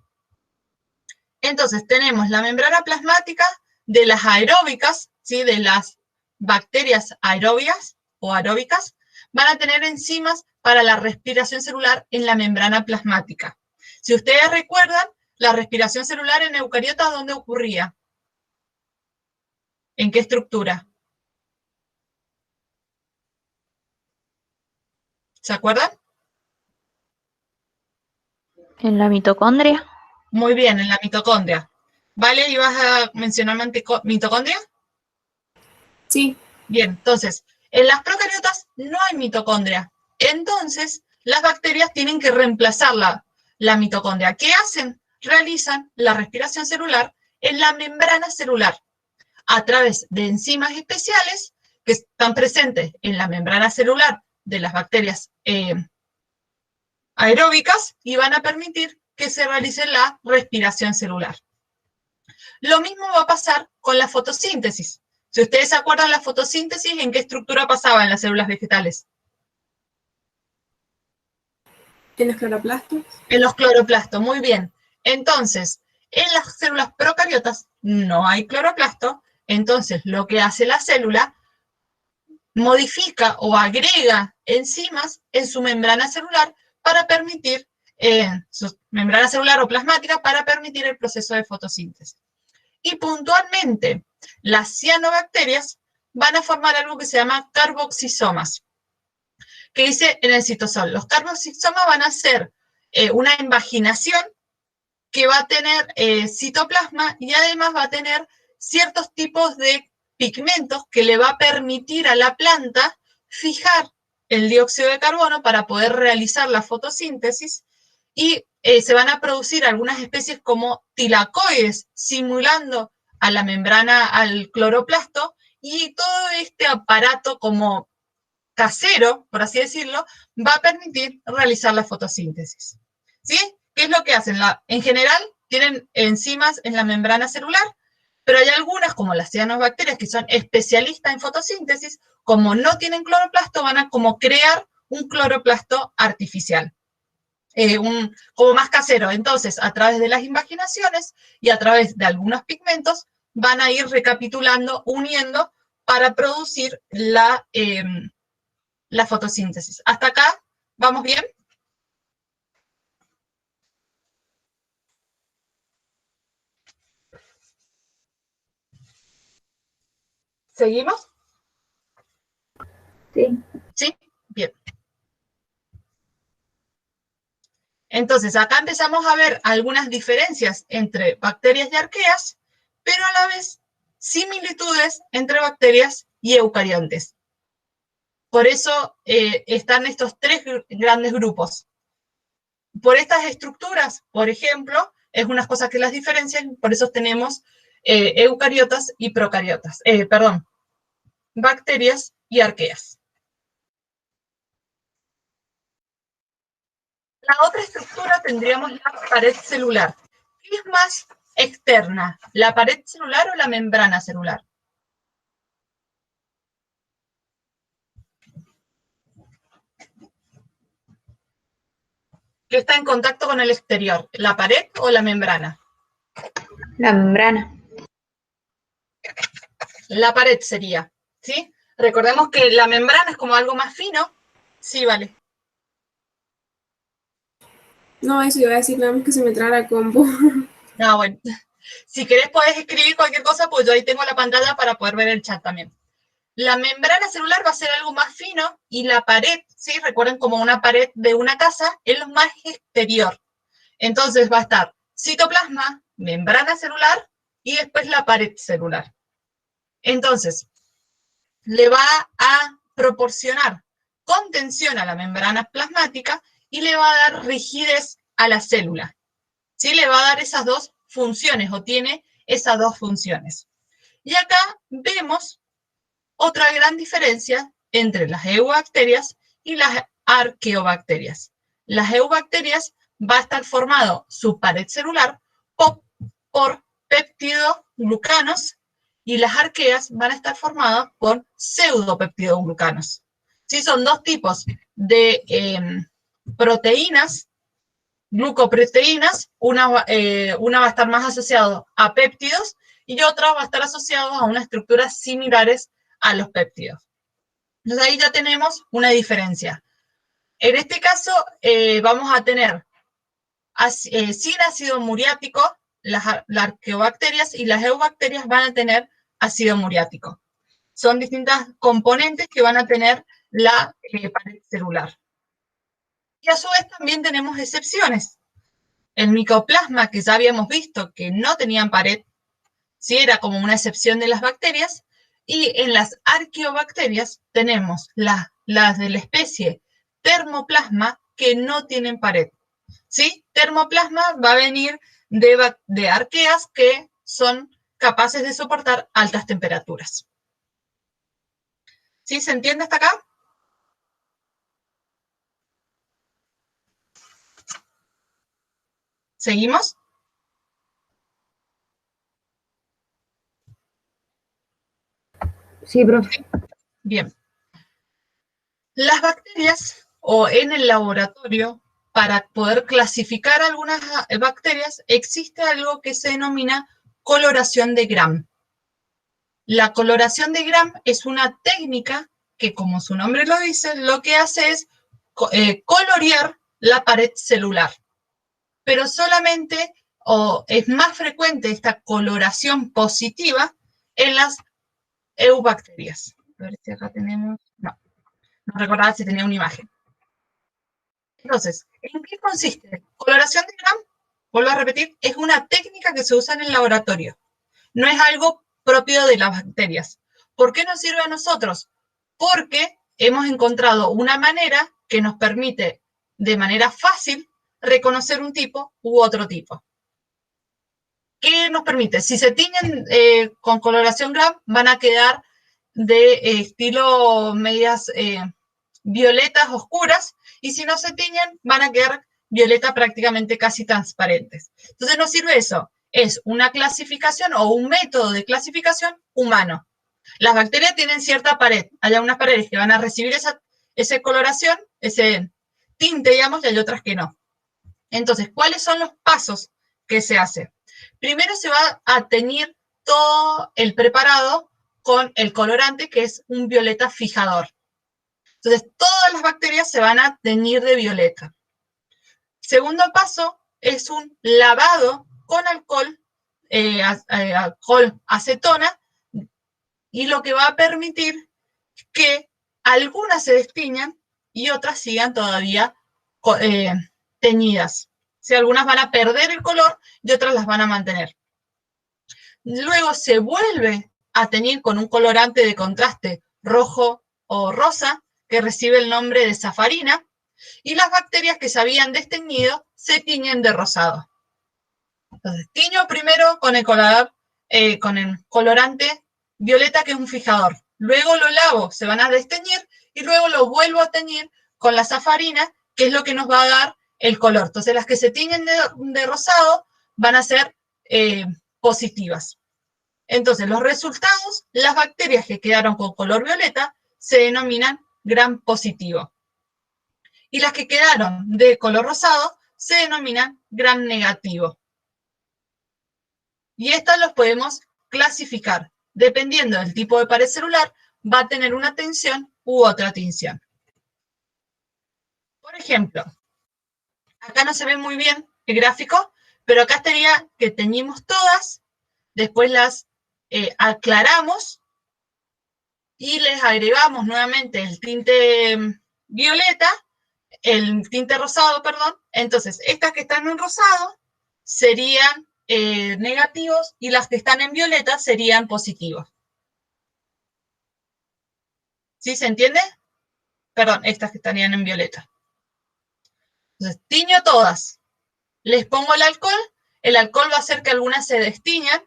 Entonces tenemos la membrana plasmática de las aeróbicas, ¿sí? De las bacterias aeróbicas o aeróbicas, van a tener enzimas para la respiración celular en la membrana plasmática. Si ustedes recuerdan, la respiración celular en eucariotas, ¿dónde ocurría? ¿En qué estructura? ¿Se acuerdan? En la mitocondria. Muy bien, en la mitocondria. ¿Vale? ¿Ibas a mencionar mitocondria? Sí, Bien, entonces, en las procariotas no hay mitocondria. Entonces, las bacterias tienen que reemplazar la mitocondria. ¿Qué hacen? Realizan la respiración celular en la membrana celular a través de enzimas especiales que están presentes en la membrana celular de las bacterias aeróbicas y van a permitir que se realice la respiración celular. Lo mismo va a pasar con la fotosíntesis. Si ustedes se acuerdan, la fotosíntesis, ¿en qué estructura pasaba en las células vegetales? en los cloroplastos. En los cloroplastos, muy bien. Entonces, en las células procariotas no hay cloroplasto, entonces lo que hace la célula modifica o agrega enzimas en su membrana celular para permitir, su membrana celular o plasmática, para permitir el proceso de fotosíntesis. Y puntualmente, las cianobacterias van a formar algo que se llama carboxisomas, que dice en el citosol. Los carboxisomas van a ser una invaginación que va a tener citoplasma y además va a tener ciertos tipos de pigmentos que le va a permitir a la planta fijar el dióxido de carbono para poder realizar la fotosíntesis y se van a producir algunas especies como tilacoides simulando a la membrana, al cloroplasto, y todo este aparato como casero, por así decirlo, va a permitir realizar la fotosíntesis. ¿Sí? ¿Qué es lo que hacen? En general, tienen enzimas en la membrana celular, pero hay algunas, como las cianobacterias, que son especialistas en fotosíntesis, como no tienen cloroplasto, van a como crear un cloroplasto artificial. Como más casero. Entonces, a través de las invaginaciones y a través de algunos pigmentos, van a ir recapitulando, uniendo para producir la fotosíntesis. ¿Hasta acá vamos bien? ¿Seguimos? Sí. ¿Sí? Bien. Entonces, acá empezamos a ver algunas diferencias entre bacterias y arqueas, pero a la vez similitudes entre bacterias y eucariontes. Por eso están estos tres grandes grupos. Por estas estructuras, por ejemplo, es unas cosas que las diferencian, por eso tenemos eucariotas y procariotas, bacterias y arqueas. La otra estructura tendríamos la pared celular. ¿Qué es más externa, la pared celular o la membrana celular? ¿Qué está en contacto con el exterior, la pared o la membrana? La membrana. La pared sería, ¿sí? Recordemos que la membrana es como algo más fino. Sí, vale. No, eso iba a decir nada más que se me traba la compu. No, bueno. Si querés podés escribir cualquier cosa, pues yo ahí tengo la pantalla para poder ver el chat también. La membrana celular va a ser algo más fino y la pared, ¿sí? Recuerden, como una pared de una casa, es lo más exterior. Entonces va a estar citoplasma, membrana celular y después la pared celular. Entonces, le va a proporcionar contención a la membrana plasmática y le va a dar rigidez a la célula. ¿Sí? Le va a dar esas dos funciones, o tiene esas dos funciones. Y acá vemos otra gran diferencia entre las eubacterias y las arqueobacterias. Las eubacterias va a estar formado su pared celular por peptidoglucanos y las arqueas van a estar formadas por pseudopeptidoglucanos. ¿Sí? Son dos tipos de proteínas, glucoproteínas, una va a estar más asociada a péptidos y otra va a estar asociada a unas estructuras similares a los péptidos. Entonces ahí ya tenemos una diferencia. En este caso vamos a tener sin ácido muriático las arqueobacterias y las eubacterias van a tener ácido muriático. Son distintas componentes que van a tener la pared celular. Y a su vez también tenemos excepciones. El micoplasma, que ya habíamos visto que no tenían pared, sí era como una excepción de las bacterias, y en las arqueobacterias tenemos las de la especie termoplasma que no tienen pared. ¿Sí? Termoplasma va a venir de arqueas que son capaces de soportar altas temperaturas. ¿Sí? ¿Se entiende hasta acá? ¿Seguimos? Sí, profe. Bien. Las bacterias, o en el laboratorio, para poder clasificar algunas bacterias, existe algo que se denomina coloración de Gram. La coloración de Gram es una técnica que, como su nombre lo dice, lo que hace es colorear la pared celular. Pero solamente, o es más frecuente esta coloración positiva en las eubacterias. A ver si acá tenemos... No recordaba si tenía una imagen. Entonces, ¿en qué consiste? Coloración de Gram, vuelvo a repetir, es una técnica que se usa en el laboratorio. No es algo propio de las bacterias. ¿Por qué nos sirve a nosotros? Porque hemos encontrado una manera que nos permite, de manera fácil, reconocer un tipo u otro tipo. ¿Qué nos permite? Si se tiñen con coloración Gram, van a quedar de estilo medias violetas oscuras, y si no se tiñen, van a quedar violeta prácticamente casi transparentes. Entonces nos sirve eso. Es una clasificación o un método de clasificación humano. Las bacterias tienen cierta pared. Hay unas paredes que van a recibir esa coloración, ese tinte, digamos, y hay otras que no. Entonces, ¿cuáles son los pasos que se hace? Primero se va a teñir todo el preparado con el colorante, que es un violeta fijador. Entonces, todas las bacterias se van a teñir de violeta. Segundo paso es un lavado con alcohol, alcohol acetona, y lo que va a permitir que algunas se destiñan y otras sigan todavía teñidas. Si algunas van a perder el color y otras las van a mantener. Luego se vuelve a teñir con un colorante de contraste rojo o rosa, que recibe el nombre de safarina, y las bacterias que se habían desteñido se tiñen de rosado. Entonces, tiño primero con el colorante violeta, que es un fijador. Luego lo lavo, se van a desteñir, y luego lo vuelvo a teñir con la safarina, que es lo que nos va a dar el color. Entonces, las que se tiñen de rosado van a ser positivas. Entonces, los resultados, las bacterias que quedaron con color violeta, se denominan Gram positivo. Y las que quedaron de color rosado se denominan Gram negativo. Y estas los podemos clasificar. Dependiendo del tipo de pared celular, va a tener una tinción u otra tinción. Por ejemplo, acá no se ve muy bien el gráfico, pero acá estaría que teñimos todas, después las aclaramos y les agregamos nuevamente el tinte violeta, el tinte rosado, perdón. Entonces, estas que están en rosado serían negativos y las que están en violeta serían positivos. ¿Sí se entiende? Perdón, estas que estarían en violeta. Entonces, tiño todas. Les pongo el alcohol va a hacer que algunas se destiñan.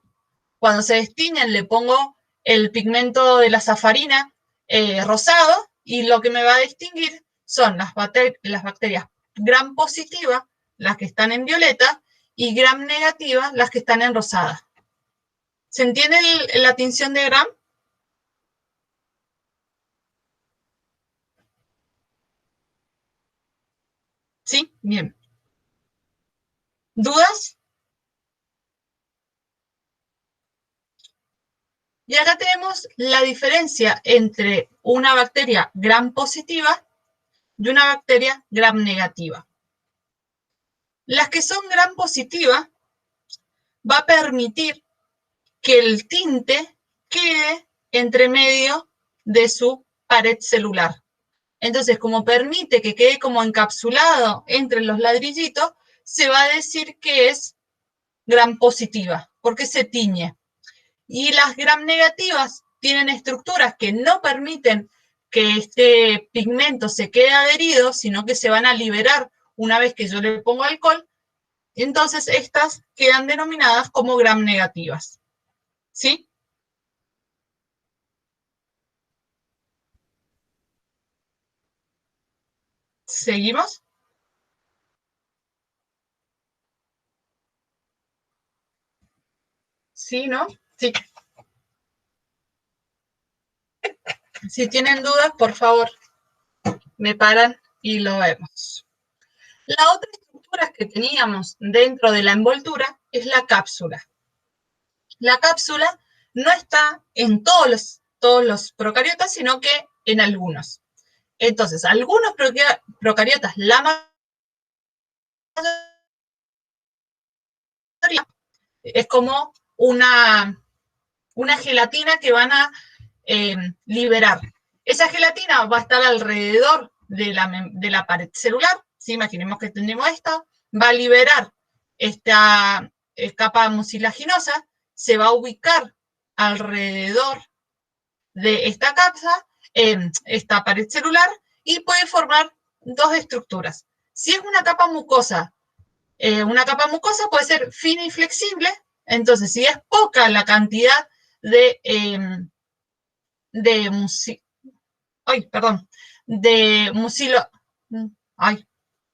Cuando se destiñan le pongo el pigmento de la safarina rosado y lo que me va a distinguir son las bacterias gram positiva, las que están en violeta, y gram negativa, las que están en rosada. ¿Se entiende la tinción de gram? ¿Sí? Bien. ¿Dudas? Y acá tenemos la diferencia entre una bacteria gram positiva y una bacteria gram negativa. Las que son gram positiva va a permitir que el tinte quede entre medio de su pared celular. Entonces, como permite que quede como encapsulado entre los ladrillitos, se va a decir que es gram positiva, porque se tiñe. Y las gram negativas tienen estructuras que no permiten que este pigmento se quede adherido, sino que se van a liberar una vez que yo le pongo alcohol. Entonces, estas quedan denominadas como gram negativas. ¿Sí? ¿Seguimos? ¿Sí, no? Sí. Si tienen dudas, por favor, me paran y lo vemos. La otra estructura que teníamos dentro de la envoltura es la cápsula. La cápsula no está en todos los procariotas, sino que en algunos. Entonces, algunos procariotas, la mayoría, es como una gelatina que van a liberar. Esa gelatina va a estar alrededor de la pared celular. ¿Sí? Imaginemos que tenemos esta. Va a liberar esta capa mucilaginosa. Se va a ubicar alrededor de esta capsa, esta pared celular, y puede formar dos estructuras. Si es una capa mucosa puede ser fina y flexible. Entonces, si es poca la cantidad de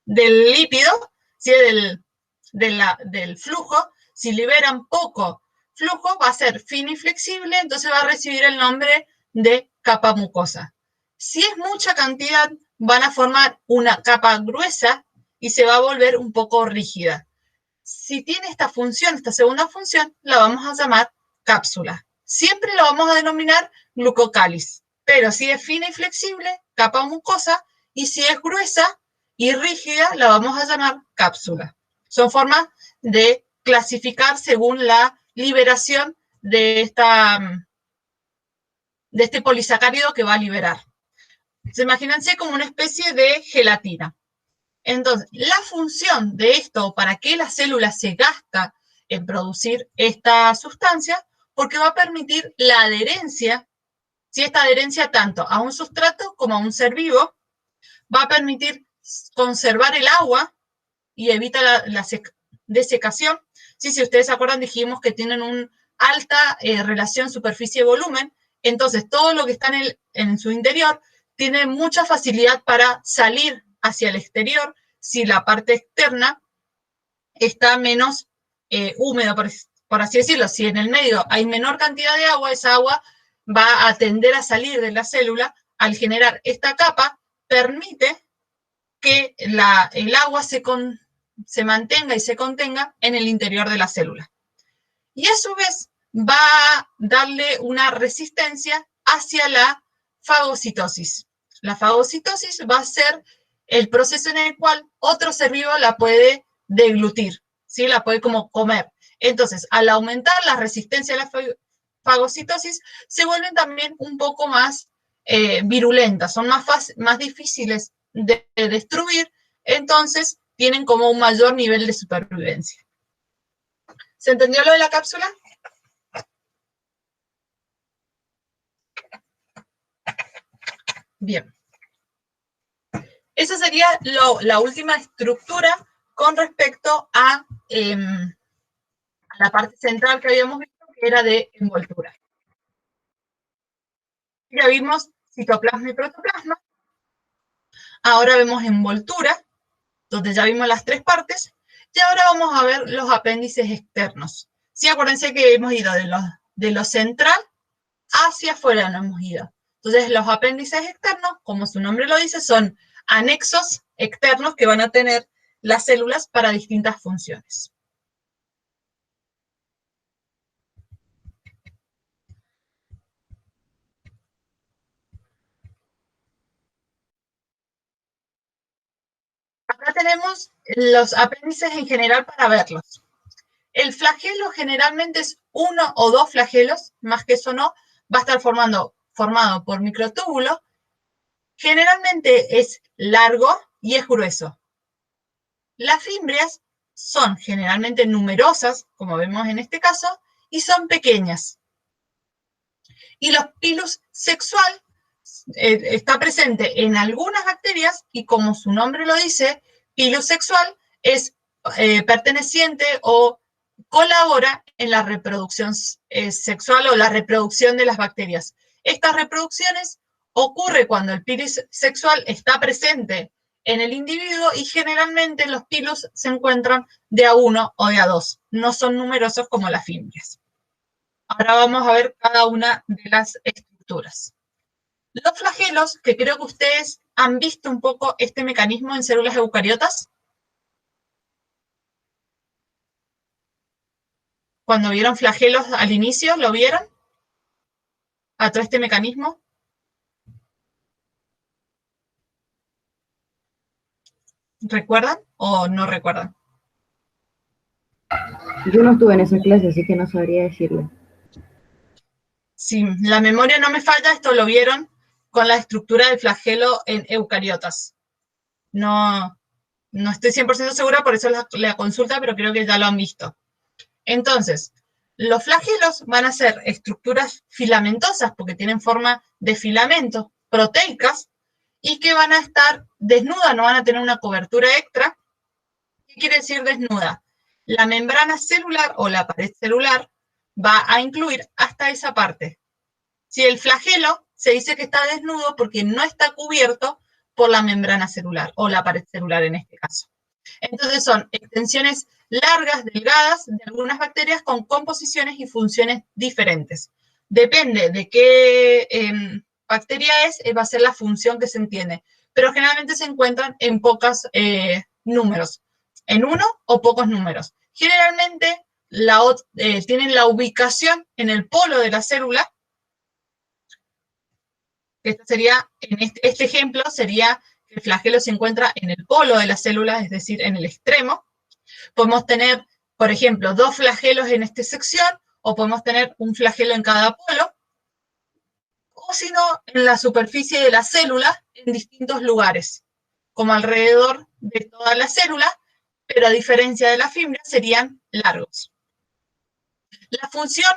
del lípido, ¿sí? del flujo, si liberan poco flujo, va a ser fino y flexible, entonces va a recibir el nombre de capa mucosa. Si es mucha cantidad, van a formar una capa gruesa y se va a volver un poco rígida. Si tiene esta función, esta segunda función, la vamos a llamar cápsula. Siempre lo vamos a denominar glucocáliz, pero si es fina y flexible, capa mucosa, y si es gruesa y rígida, la vamos a llamar cápsula. Son formas de clasificar según la liberación de este polisacárido que va a liberar. Imagínense como una especie de gelatina. Entonces, la función de esto, ¿para qué la célula se gasta en producir esta sustancia? Porque va a permitir la adherencia, si esta adherencia tanto a un sustrato como a un ser vivo, va a permitir conservar el agua y evita la desecación. Sí, si ustedes se acuerdan, dijimos que tienen una alta relación superficie-volumen, entonces todo lo que está en su interior tiene mucha facilidad para salir hacia el exterior si la parte externa está menos húmeda, por así decirlo. Si en el medio hay menor cantidad de agua, esa agua va a tender a salir de la célula. Al generar esta capa, permite que el agua se mantenga y se contenga en el interior de la célula. Y a su vez va a darle una resistencia hacia la fagocitosis. La fagocitosis va a ser el proceso en el cual otro ser vivo la puede deglutir, ¿sí? La puede como comer. Entonces, al aumentar la resistencia a la fagocitosis, se vuelven también un poco más virulentas, son más difíciles de destruir, entonces tienen como un mayor nivel de supervivencia. ¿Se entendió lo de la cápsula? Bien. Esa sería la última estructura con respecto a la parte central que habíamos visto, que era de envoltura. Ya vimos citoplasma y protoplasma. Ahora vemos envoltura, donde ya vimos las tres partes, y ahora vamos a ver los apéndices externos. Sí, acuérdense que hemos ido de lo central hacia afuera, no hemos ido. Entonces, los apéndices externos, como su nombre lo dice, son anexos externos que van a tener las células para distintas funciones. Acá tenemos los apéndices en general para verlos. El flagelo generalmente es uno o dos flagelos, más que eso no, va a estar formado por microtúbulos. Generalmente es largo y es grueso. Las fimbrias son generalmente numerosas, como vemos en este caso, y son pequeñas. Y los pilus sexual está presente en algunas bacterias y, como su nombre lo dice, pilus sexual es perteneciente o colabora en la reproducción sexual o la reproducción de las bacterias. Estas reproducciones ocurre cuando el pilus sexual está presente en el individuo y generalmente los pilus se encuentran de a uno o de a dos. No son numerosos como las fimbrias. Ahora vamos a ver cada una de las estructuras. Los flagelos, que creo que ustedes han visto un poco este mecanismo en células eucariotas. Cuando vieron flagelos al inicio, ¿lo vieron? A todo este mecanismo. ¿Recuerdan o no recuerdan? Yo no estuve en esa clase, así que no sabría decirle. Si la memoria no me falla, esto lo vieron con la estructura del flagelo en eucariotas. No estoy 100% segura, por eso la consulta, pero creo que ya lo han visto. Entonces, los flagelos van a ser estructuras filamentosas, porque tienen forma de filamento, proteicas, y que van a estar desnudas, no van a tener una cobertura extra. ¿Qué quiere decir desnuda? La membrana celular o la pared celular va a incluir hasta esa parte. Si el flagelo se dice que está desnudo porque no está cubierto por la membrana celular o la pared celular en este caso. Entonces son extensiones largas, delgadas de algunas bacterias con composiciones y funciones diferentes. Depende de qué bacteria va a ser la función que se entiende, pero generalmente se encuentran en pocos números, en uno o pocos números. Generalmente tienen la ubicación en el polo de la célula. Este sería, en este ejemplo, sería que el flagelo se encuentra en el polo de la célula, es decir, en el extremo. Podemos tener, por ejemplo, dos flagelos en esta sección, o podemos tener un flagelo en cada polo, o si no, en la superficie de la célula, en distintos lugares, como alrededor de toda la célula, pero a diferencia de la fibra, serían largos. La función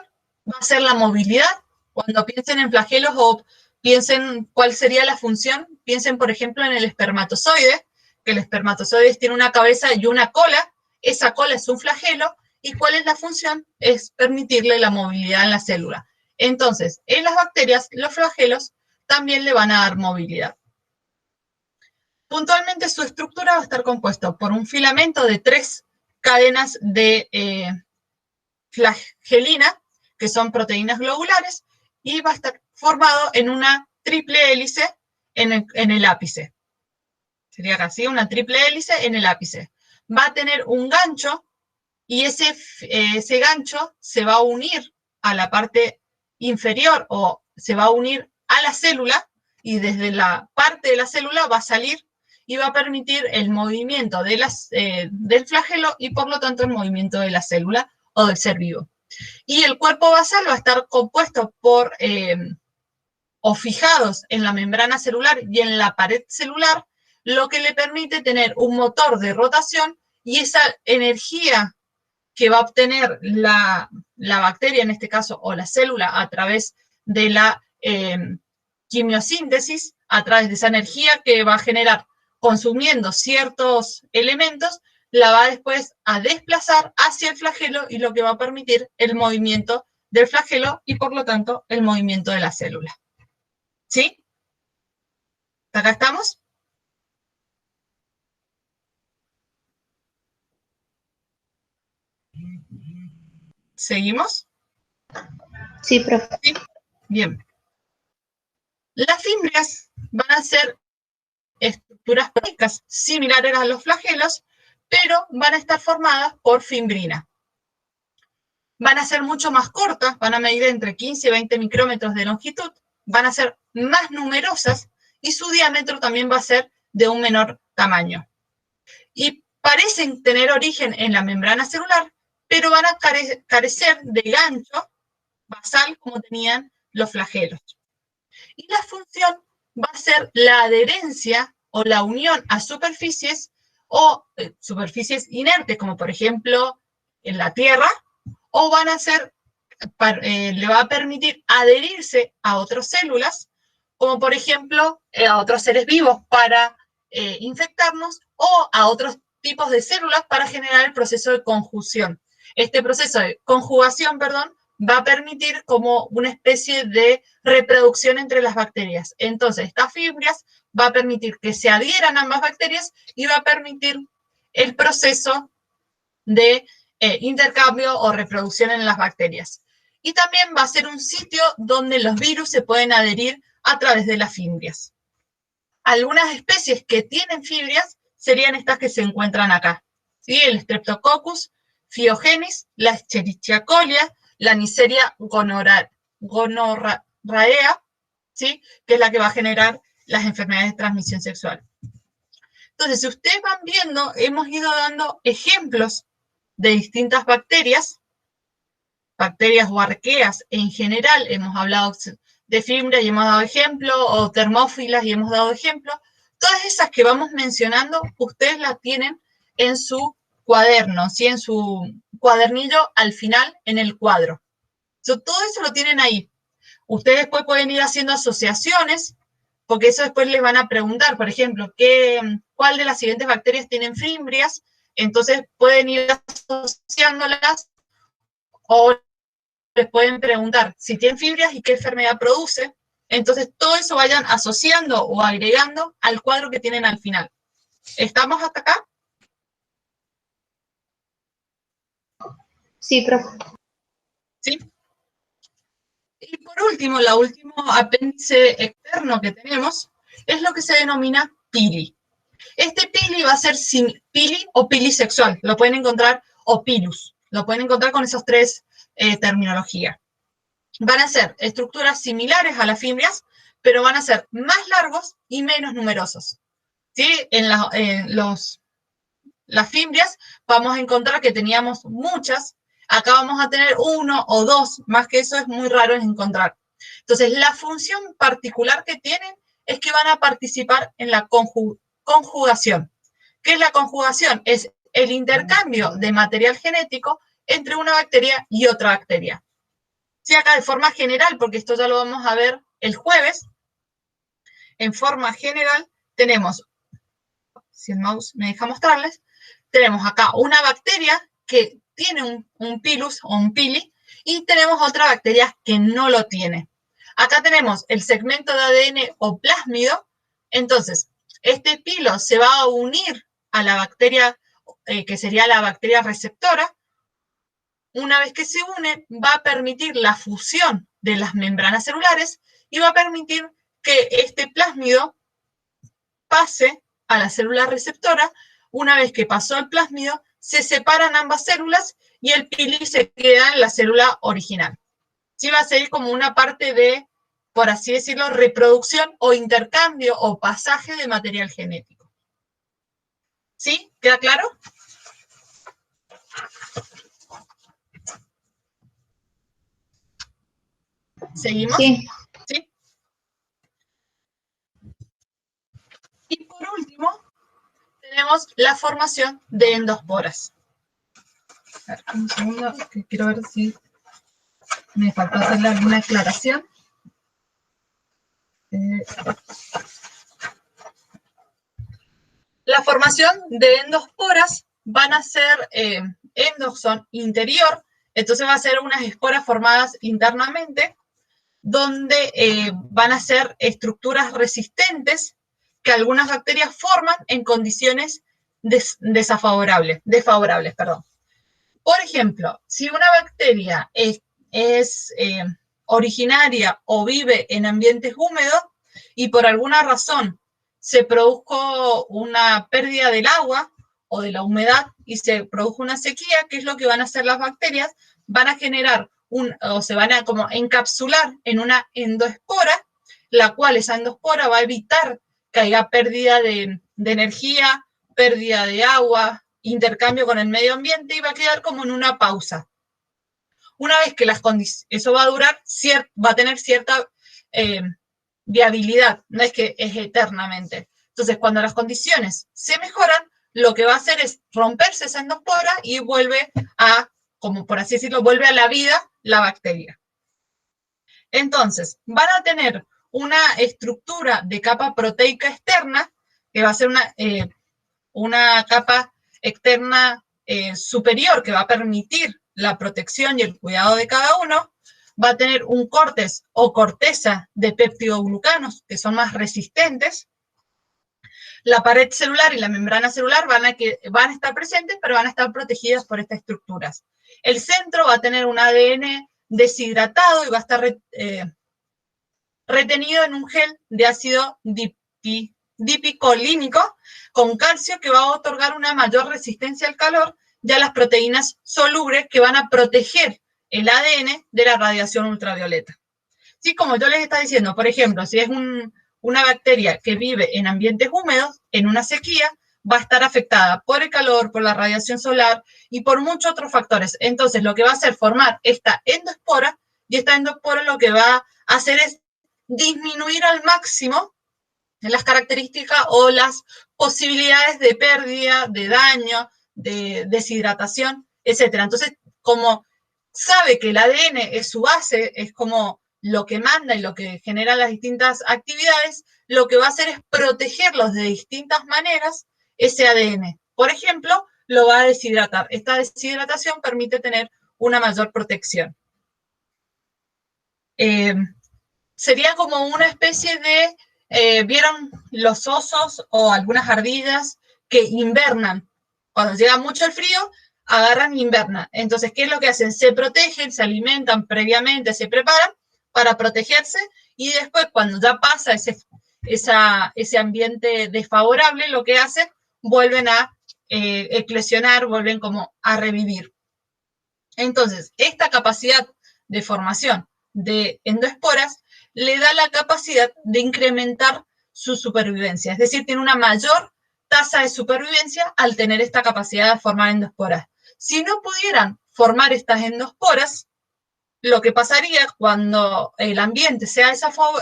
va a ser la movilidad. Cuando piensen en flagelos o piensen cuál sería la función, piensen, por ejemplo, en el espermatozoide, que el espermatozoide tiene una cabeza y una cola. Esa cola es un flagelo. ¿Y cuál es la función? Es permitirle la movilidad en la célula. Entonces, en las bacterias, los flagelos también le van a dar movilidad. Puntualmente, su estructura va a estar compuesto por un filamento de 3 cadenas de flagelina, que son proteínas globulares, y va a estar formado en una triple hélice en el ápice. Sería casi una triple hélice en el ápice. Va a tener un gancho y ese gancho se va a unir a la parte inferior o se va a unir a la célula y desde la parte de la célula va a salir y va a permitir el movimiento del flagelo y por lo tanto el movimiento de la célula o del ser vivo. Y el cuerpo basal va a estar compuesto por o fijados en la membrana celular y en la pared celular, lo que le permite tener un motor de rotación y esa energía que va a obtener la bacteria, en este caso, o la célula, a través de la quimiosíntesis, a través de esa energía que va a generar consumiendo ciertos elementos, la va después a desplazar hacia el flagelo y lo que va a permitir el movimiento del flagelo y por lo tanto el movimiento de la célula. ¿Sí? ¿Acá estamos? ¿Seguimos? Sí, profe. ¿Sí? Bien. Las fimbrias van a ser estructuras proteicas similares a los flagelos, pero van a estar formadas por fimbrina. Van a ser mucho más cortas, van a medir entre 15 y 20 micrómetros de longitud, van a ser más numerosas y su diámetro también va a ser de un menor tamaño. Y parecen tener origen en la membrana celular, pero van a carecer de gancho basal como tenían los flagelos. Y la función va a ser la adherencia o la unión a superficies o superficies inertes, como por ejemplo en la Tierra, o van a ser, le va a permitir adherirse a otras células, como por ejemplo a otros seres vivos para infectarnos, o a otros tipos de células para generar el proceso de conjugación. Este proceso de conjugación, perdón, va a permitir como una especie de reproducción entre las bacterias. Entonces, estas fibras va a permitir que se adhieran ambas bacterias y va a permitir el proceso de intercambio o reproducción en las bacterias. Y también va a ser un sitio donde los virus se pueden adherir a través de las fimbrias. Algunas especies que tienen fibras serían estas que se encuentran acá, ¿sí? El Streptococcus pyogenes, la Escherichia coli, la Neisseria gonorrhoeae, ¿sí? Que es la que va a generar las enfermedades de transmisión sexual. Entonces, si ustedes van viendo, hemos ido dando ejemplos de distintas bacterias o arqueas en general, hemos hablado de fibras y hemos dado ejemplo, o termófilas y hemos dado ejemplo. Todas esas que vamos mencionando, ustedes las tienen en su cuaderno, ¿sí? En su cuadernillo al final, en el cuadro. Todo eso lo tienen ahí. Ustedes después pueden ir haciendo asociaciones, porque eso después les van a preguntar, por ejemplo, ¿cuál de las siguientes bacterias tienen fimbrias? Entonces pueden ir asociándolas o les pueden preguntar si tienen fibras y qué enfermedad produce. Entonces todo eso vayan asociando o agregando al cuadro que tienen al final. ¿Estamos hasta acá? Sí, profe. ¿Sí? Y por último, el último apéndice externo que tenemos es lo que se denomina pili. Este pili va a ser pili o pilisexual, lo pueden encontrar, o pilus, lo pueden encontrar con esas tres terminologías. Van a ser estructuras similares a las fimbrias, pero van a ser más largos y menos numerosos. ¿Sí? En las fimbrias vamos a encontrar que teníamos muchas, acá vamos a tener uno o dos, más que eso es muy raro encontrar. Entonces, la función particular que tienen es que van a participar en la conjugación. ¿Qué es la conjugación? Es el intercambio de material genético entre una bacteria y otra bacteria. Sí, acá de forma general, porque esto ya lo vamos a ver el jueves, en forma general tenemos, si el mouse me deja mostrarles, tenemos acá una bacteria que tiene un pilus o un pili y tenemos otra bacteria que no lo tiene. Acá tenemos el segmento de ADN o plásmido, entonces este pilo se va a unir a la bacteria que sería la bacteria receptora. Una vez que se une, va a permitir la fusión de las membranas celulares y va a permitir que este plásmido pase a la célula receptora. Una vez que pasó el plásmido, se separan ambas células y el pili se queda en la célula original. Sí, va a ser como una parte de, por así decirlo, reproducción o intercambio o pasaje de material genético. ¿Sí? ¿Queda claro? ¿Seguimos? Sí. ¿Sí? Y por último, tenemos la formación de endosporas. A ver, un segundo, que quiero ver si me faltó hacerle alguna aclaración. La formación de endosporas van a ser, endos son interior, entonces va a ser unas esporas formadas internamente, donde van a ser estructuras resistentes que algunas bacterias forman en condiciones desfavorables. Por ejemplo, si una bacteria es originaria o vive en ambientes húmedos y por alguna razón se produjo una pérdida del agua o de la humedad y se produjo una sequía, ¿qué es lo que van a hacer las bacterias? Van a generar o se van a como encapsular en una endoespora, la cual esa endoespora va a evitar que haya pérdida de energía, pérdida de agua, intercambio con el medio ambiente y va a quedar como en una pausa. Una vez que las condiciones, eso va a durar, va a tener cierta viabilidad, no es que es eternamente. Entonces, cuando las condiciones se mejoran, lo que va a hacer es romperse esa endospora y vuelve a, como por así decirlo, vuelve a la vida la bacteria. Entonces, van a tener una estructura de capa proteica externa, que va a ser una capa externa superior que va a permitir la protección y el cuidado de cada uno, va a tener un córtex o corteza de peptidoglucanos que son más resistentes. La pared celular y la membrana celular van a estar presentes, pero van a estar protegidas por estas estructuras. El centro va a tener un ADN deshidratado y va a estar retenido en un gel de ácido dipicolínico con calcio que va a otorgar una mayor resistencia al calor y a las proteínas solubles que van a proteger el ADN de la radiación ultravioleta. Sí, como yo les estaba diciendo, por ejemplo, si es una bacteria que vive en ambientes húmedos, en una sequía, va a estar afectada por el calor, por la radiación solar y por muchos otros factores. Entonces, lo que va a hacer formar esta endoespora, y esta endoespora lo que va a hacer es disminuir al máximo las características o las posibilidades de pérdida, de daño, de deshidratación, etc. Entonces, como sabe que el ADN es su base, es como lo que manda y lo que genera las distintas actividades, lo que va a hacer es protegerlos de distintas maneras ese ADN. Por ejemplo, lo va a deshidratar. Esta deshidratación permite tener una mayor protección. Sería como una especie de, ¿vieron los osos o algunas ardillas que invernan? Cuando llega mucho el frío, agarran e invernan. Entonces, ¿qué es lo que hacen? Se protegen, se alimentan previamente, se preparan para protegerse y después, cuando ya pasa ese ambiente desfavorable, lo que hacen, vuelven a eclosionar, vuelven como a revivir. Entonces, esta capacidad de formación de endoesporas le da la capacidad de incrementar su supervivencia, es decir, tiene una mayor tasa de supervivencia al tener esta capacidad de formar endoesporas. Si no pudieran formar estas endoesporas, lo que pasaría cuando el ambiente sea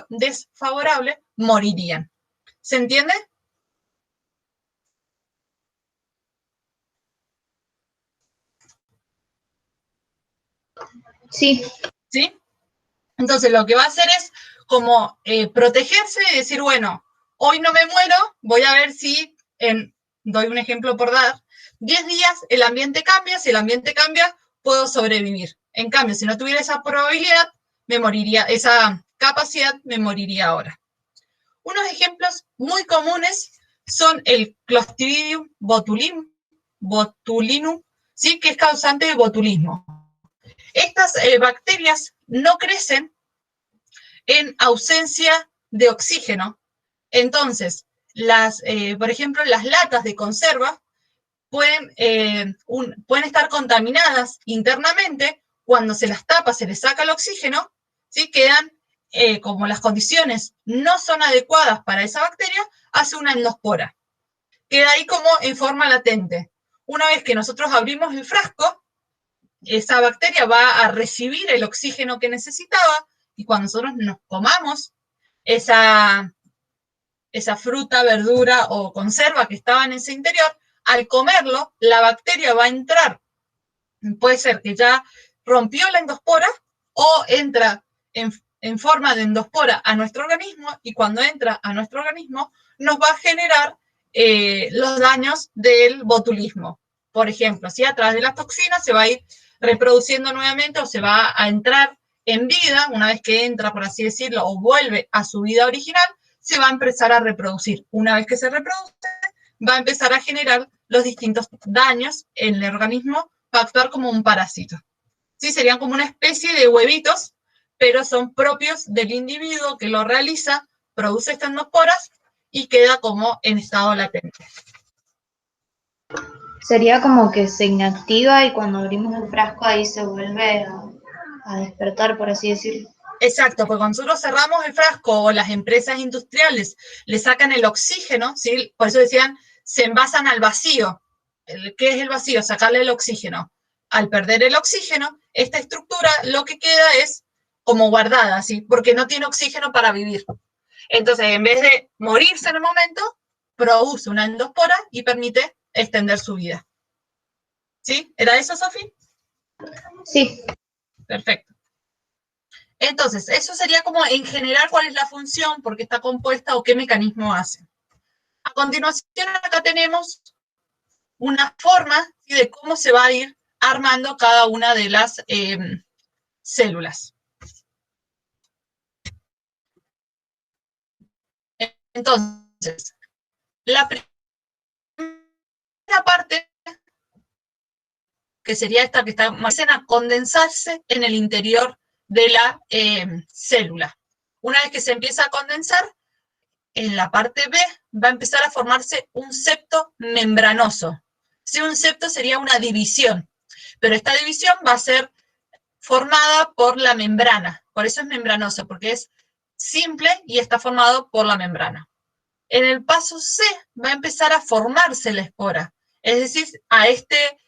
desfavorable, morirían. ¿Se entiende? Sí. ¿Sí? Entonces, lo que va a hacer es como protegerse y decir, bueno, hoy no me muero, voy a ver si, doy un ejemplo por dar, 10 días el ambiente cambia, si el ambiente cambia, puedo sobrevivir. En cambio, si no tuviera esa probabilidad, me moriría, esa capacidad, me moriría ahora. Unos ejemplos muy comunes son el Clostridium botulinum, ¿sí? Que es causante de botulismo. Estas bacterias no crecen en ausencia de oxígeno. Entonces, por ejemplo, las latas de conserva pueden estar contaminadas internamente. Cuando se las tapa, se les saca el oxígeno, ¿sí? Quedan, como las condiciones no son adecuadas para esa bacteria, hace una endospora. Queda ahí como en forma latente. Una vez que nosotros abrimos el frasco, esa bacteria va a recibir el oxígeno que necesitaba y cuando nosotros nos comamos esa fruta, verdura o conserva que estaba en ese interior, al comerlo, la bacteria va a entrar, puede ser que ya rompió la endospora o entra en forma de endospora a nuestro organismo y cuando entra a nuestro organismo nos va a generar los daños del botulismo. Por ejemplo, si a través de las toxinas se va a ir reproduciendo nuevamente o se va a entrar en vida, una vez que entra, por así decirlo, o vuelve a su vida original, se va a empezar a reproducir. Una vez que se reproduce, va a empezar a generar los distintos daños en el organismo, va a actuar como un parásito. ¿Sí? Serían como una especie de huevitos, pero son propios del individuo que lo realiza, produce estas endosporas y queda como en estado latente. Sería como que se inactiva y cuando abrimos el frasco ahí se vuelve a despertar, por así decirlo. Exacto, porque cuando nosotros cerramos el frasco o las empresas industriales le sacan el oxígeno, ¿sí? Por eso decían, se envasan al vacío. ¿Qué es el vacío? Sacarle el oxígeno. Al perder el oxígeno, esta estructura lo que queda es como guardada, ¿sí? Porque no tiene oxígeno para vivir. Entonces, en vez de morirse en el momento, produce una endospora y permite extender su vida. ¿Sí? ¿Era eso, Sofi? Sí. Perfecto. Entonces, eso sería como en general cuál es la función, por qué está compuesta o qué mecanismo hace. A continuación, acá tenemos una forma, ¿sí?, de cómo se va a ir armando cada una de las células. Entonces, la primera parte, que sería esta que está, empiezan a condensarse en el interior de la célula. Una vez que se empieza a condensar, en la parte B va a empezar a formarse un septo membranoso. Si un septo sería una división, pero esta división va a ser formada por la membrana, por eso es membranoso, porque es simple y está formado por la membrana. En el paso C va a empezar a formarse la espora, es decir, a este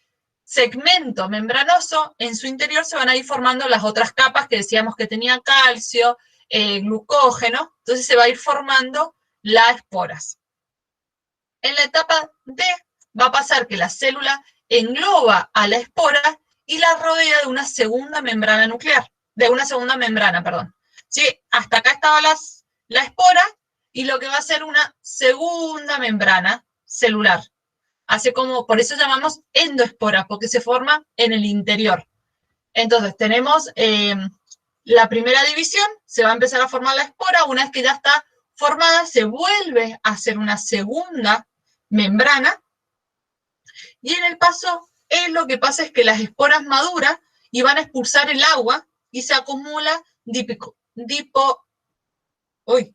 segmento membranoso, en su interior se van a ir formando las otras capas que decíamos que tenían calcio, glucógeno, entonces se va a ir formando las esporas. En la etapa D va a pasar que la célula engloba a la espora y la rodea de una segunda membrana nuclear, perdón. ¿Sí? Hasta acá estaba la espora y lo que va a ser una segunda membrana celular. Hace como, por eso llamamos endoespora, porque se forma en el interior. Entonces tenemos la primera división, se va a empezar a formar la espora, una vez que ya está formada, se vuelve a hacer una segunda membrana, y en el paso E lo que pasa es que las esporas maduran y van a expulsar el agua y se acumula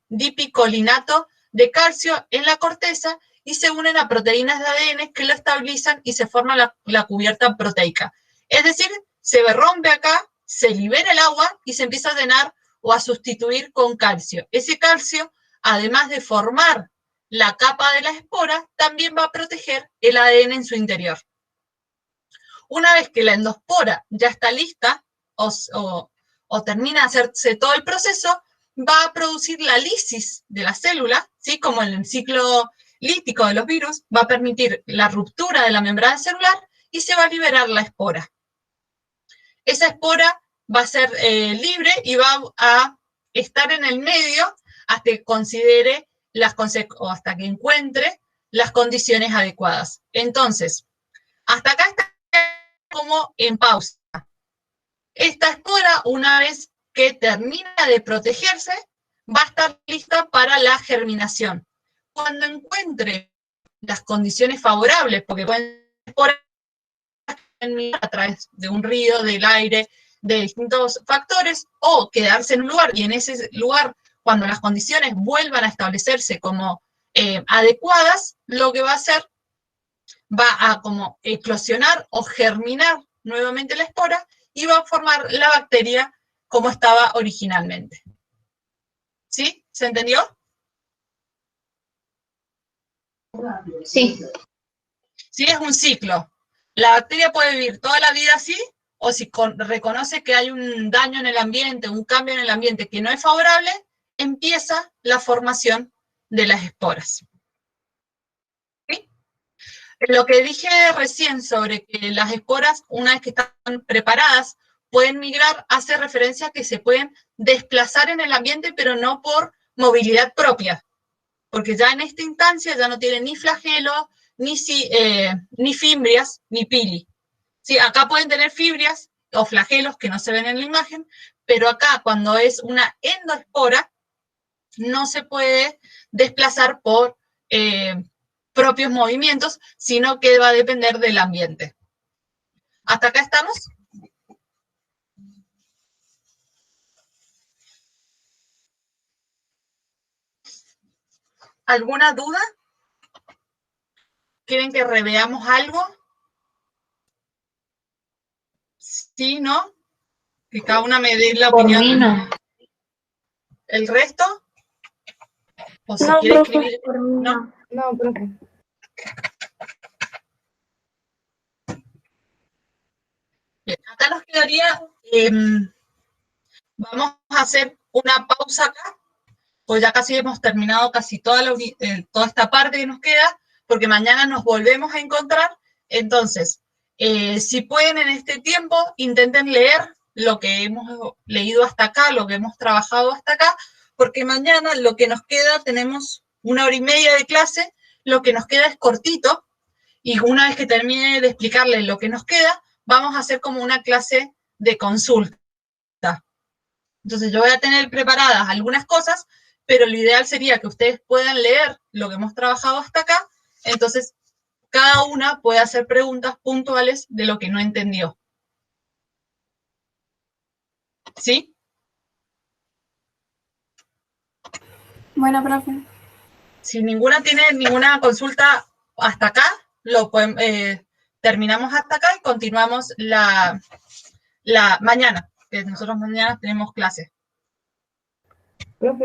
dipicolinato de calcio en la corteza y se unen a proteínas de ADN que lo estabilizan y se forma la cubierta proteica. Es decir, se rompe acá, se libera el agua y se empieza a llenar o a sustituir con calcio. Ese calcio, además de formar la capa de la espora, también va a proteger el ADN en su interior. Una vez que la endospora ya está lista o termina de hacerse todo el proceso, va a producir la lisis de la célula, ¿sí? Como en el ciclo lítico de los virus, va a permitir la ruptura de la membrana celular y se va a liberar la espora. Esa espora va a ser libre y va a estar en el medio hasta que considere o hasta que encuentre las condiciones adecuadas. Entonces, hasta acá está como en pausa. Esta espora, una vez que termina de protegerse, va a estar lista para la germinación. Cuando encuentre las condiciones favorables, porque pueden a través de un río, del aire, de distintos factores, o quedarse en un lugar, y en ese lugar, cuando las condiciones vuelvan a establecerse como adecuadas, lo que va a hacer, va a como eclosionar o germinar nuevamente la espora, y va a formar la bacteria como estaba originalmente. ¿Sí? ¿Se entendió? Sí. Sí, es un ciclo. La bacteria puede vivir toda la vida así, o si reconoce que hay un daño en el ambiente, un cambio en el ambiente que no es favorable, empieza la formación de las esporas. ¿Sí? Lo que dije recién sobre que las esporas, una vez que están preparadas, pueden migrar, hace referencia a que se pueden desplazar en el ambiente, pero no por movilidad propia. porque ya en esta instancia ya no tiene ni flagelo, ni fimbrias, ni pili. Sí, acá pueden tener fibrias o flagelos que no se ven en la imagen, pero acá cuando es una endoespora, no se puede desplazar por propios movimientos, sino que va a depender del ambiente. ¿Hasta acá estamos? ¿Alguna duda? ¿Quieren que reveamos algo? ¿Sí, no? Que cada una me dé la Por opinión. mí no. ¿El resto? ¿O si No, quiere profe, escribir? por mí No. no. No, profe. Bien, acá nos quedaría, vamos a hacer una pausa acá, pues ya casi hemos terminado casi toda esta parte que nos queda, porque mañana nos volvemos a encontrar. Entonces, si pueden en este tiempo, intenten leer lo que hemos leído hasta acá, lo que hemos trabajado hasta acá, porque mañana lo que nos queda, tenemos 1 hora y media de clase, lo que nos queda es cortito, y una vez que termine de explicarles lo que nos queda, vamos a hacer como una clase de consulta. Entonces yo voy a tener preparadas algunas cosas, pero lo ideal sería que ustedes puedan leer lo que hemos trabajado hasta acá, entonces cada una puede hacer preguntas puntuales de lo que no entendió. ¿Sí? Bueno, profe. Si ninguna tiene ninguna consulta hasta acá, terminamos hasta acá y continuamos la mañana, que nosotros mañana tenemos clase. Profe,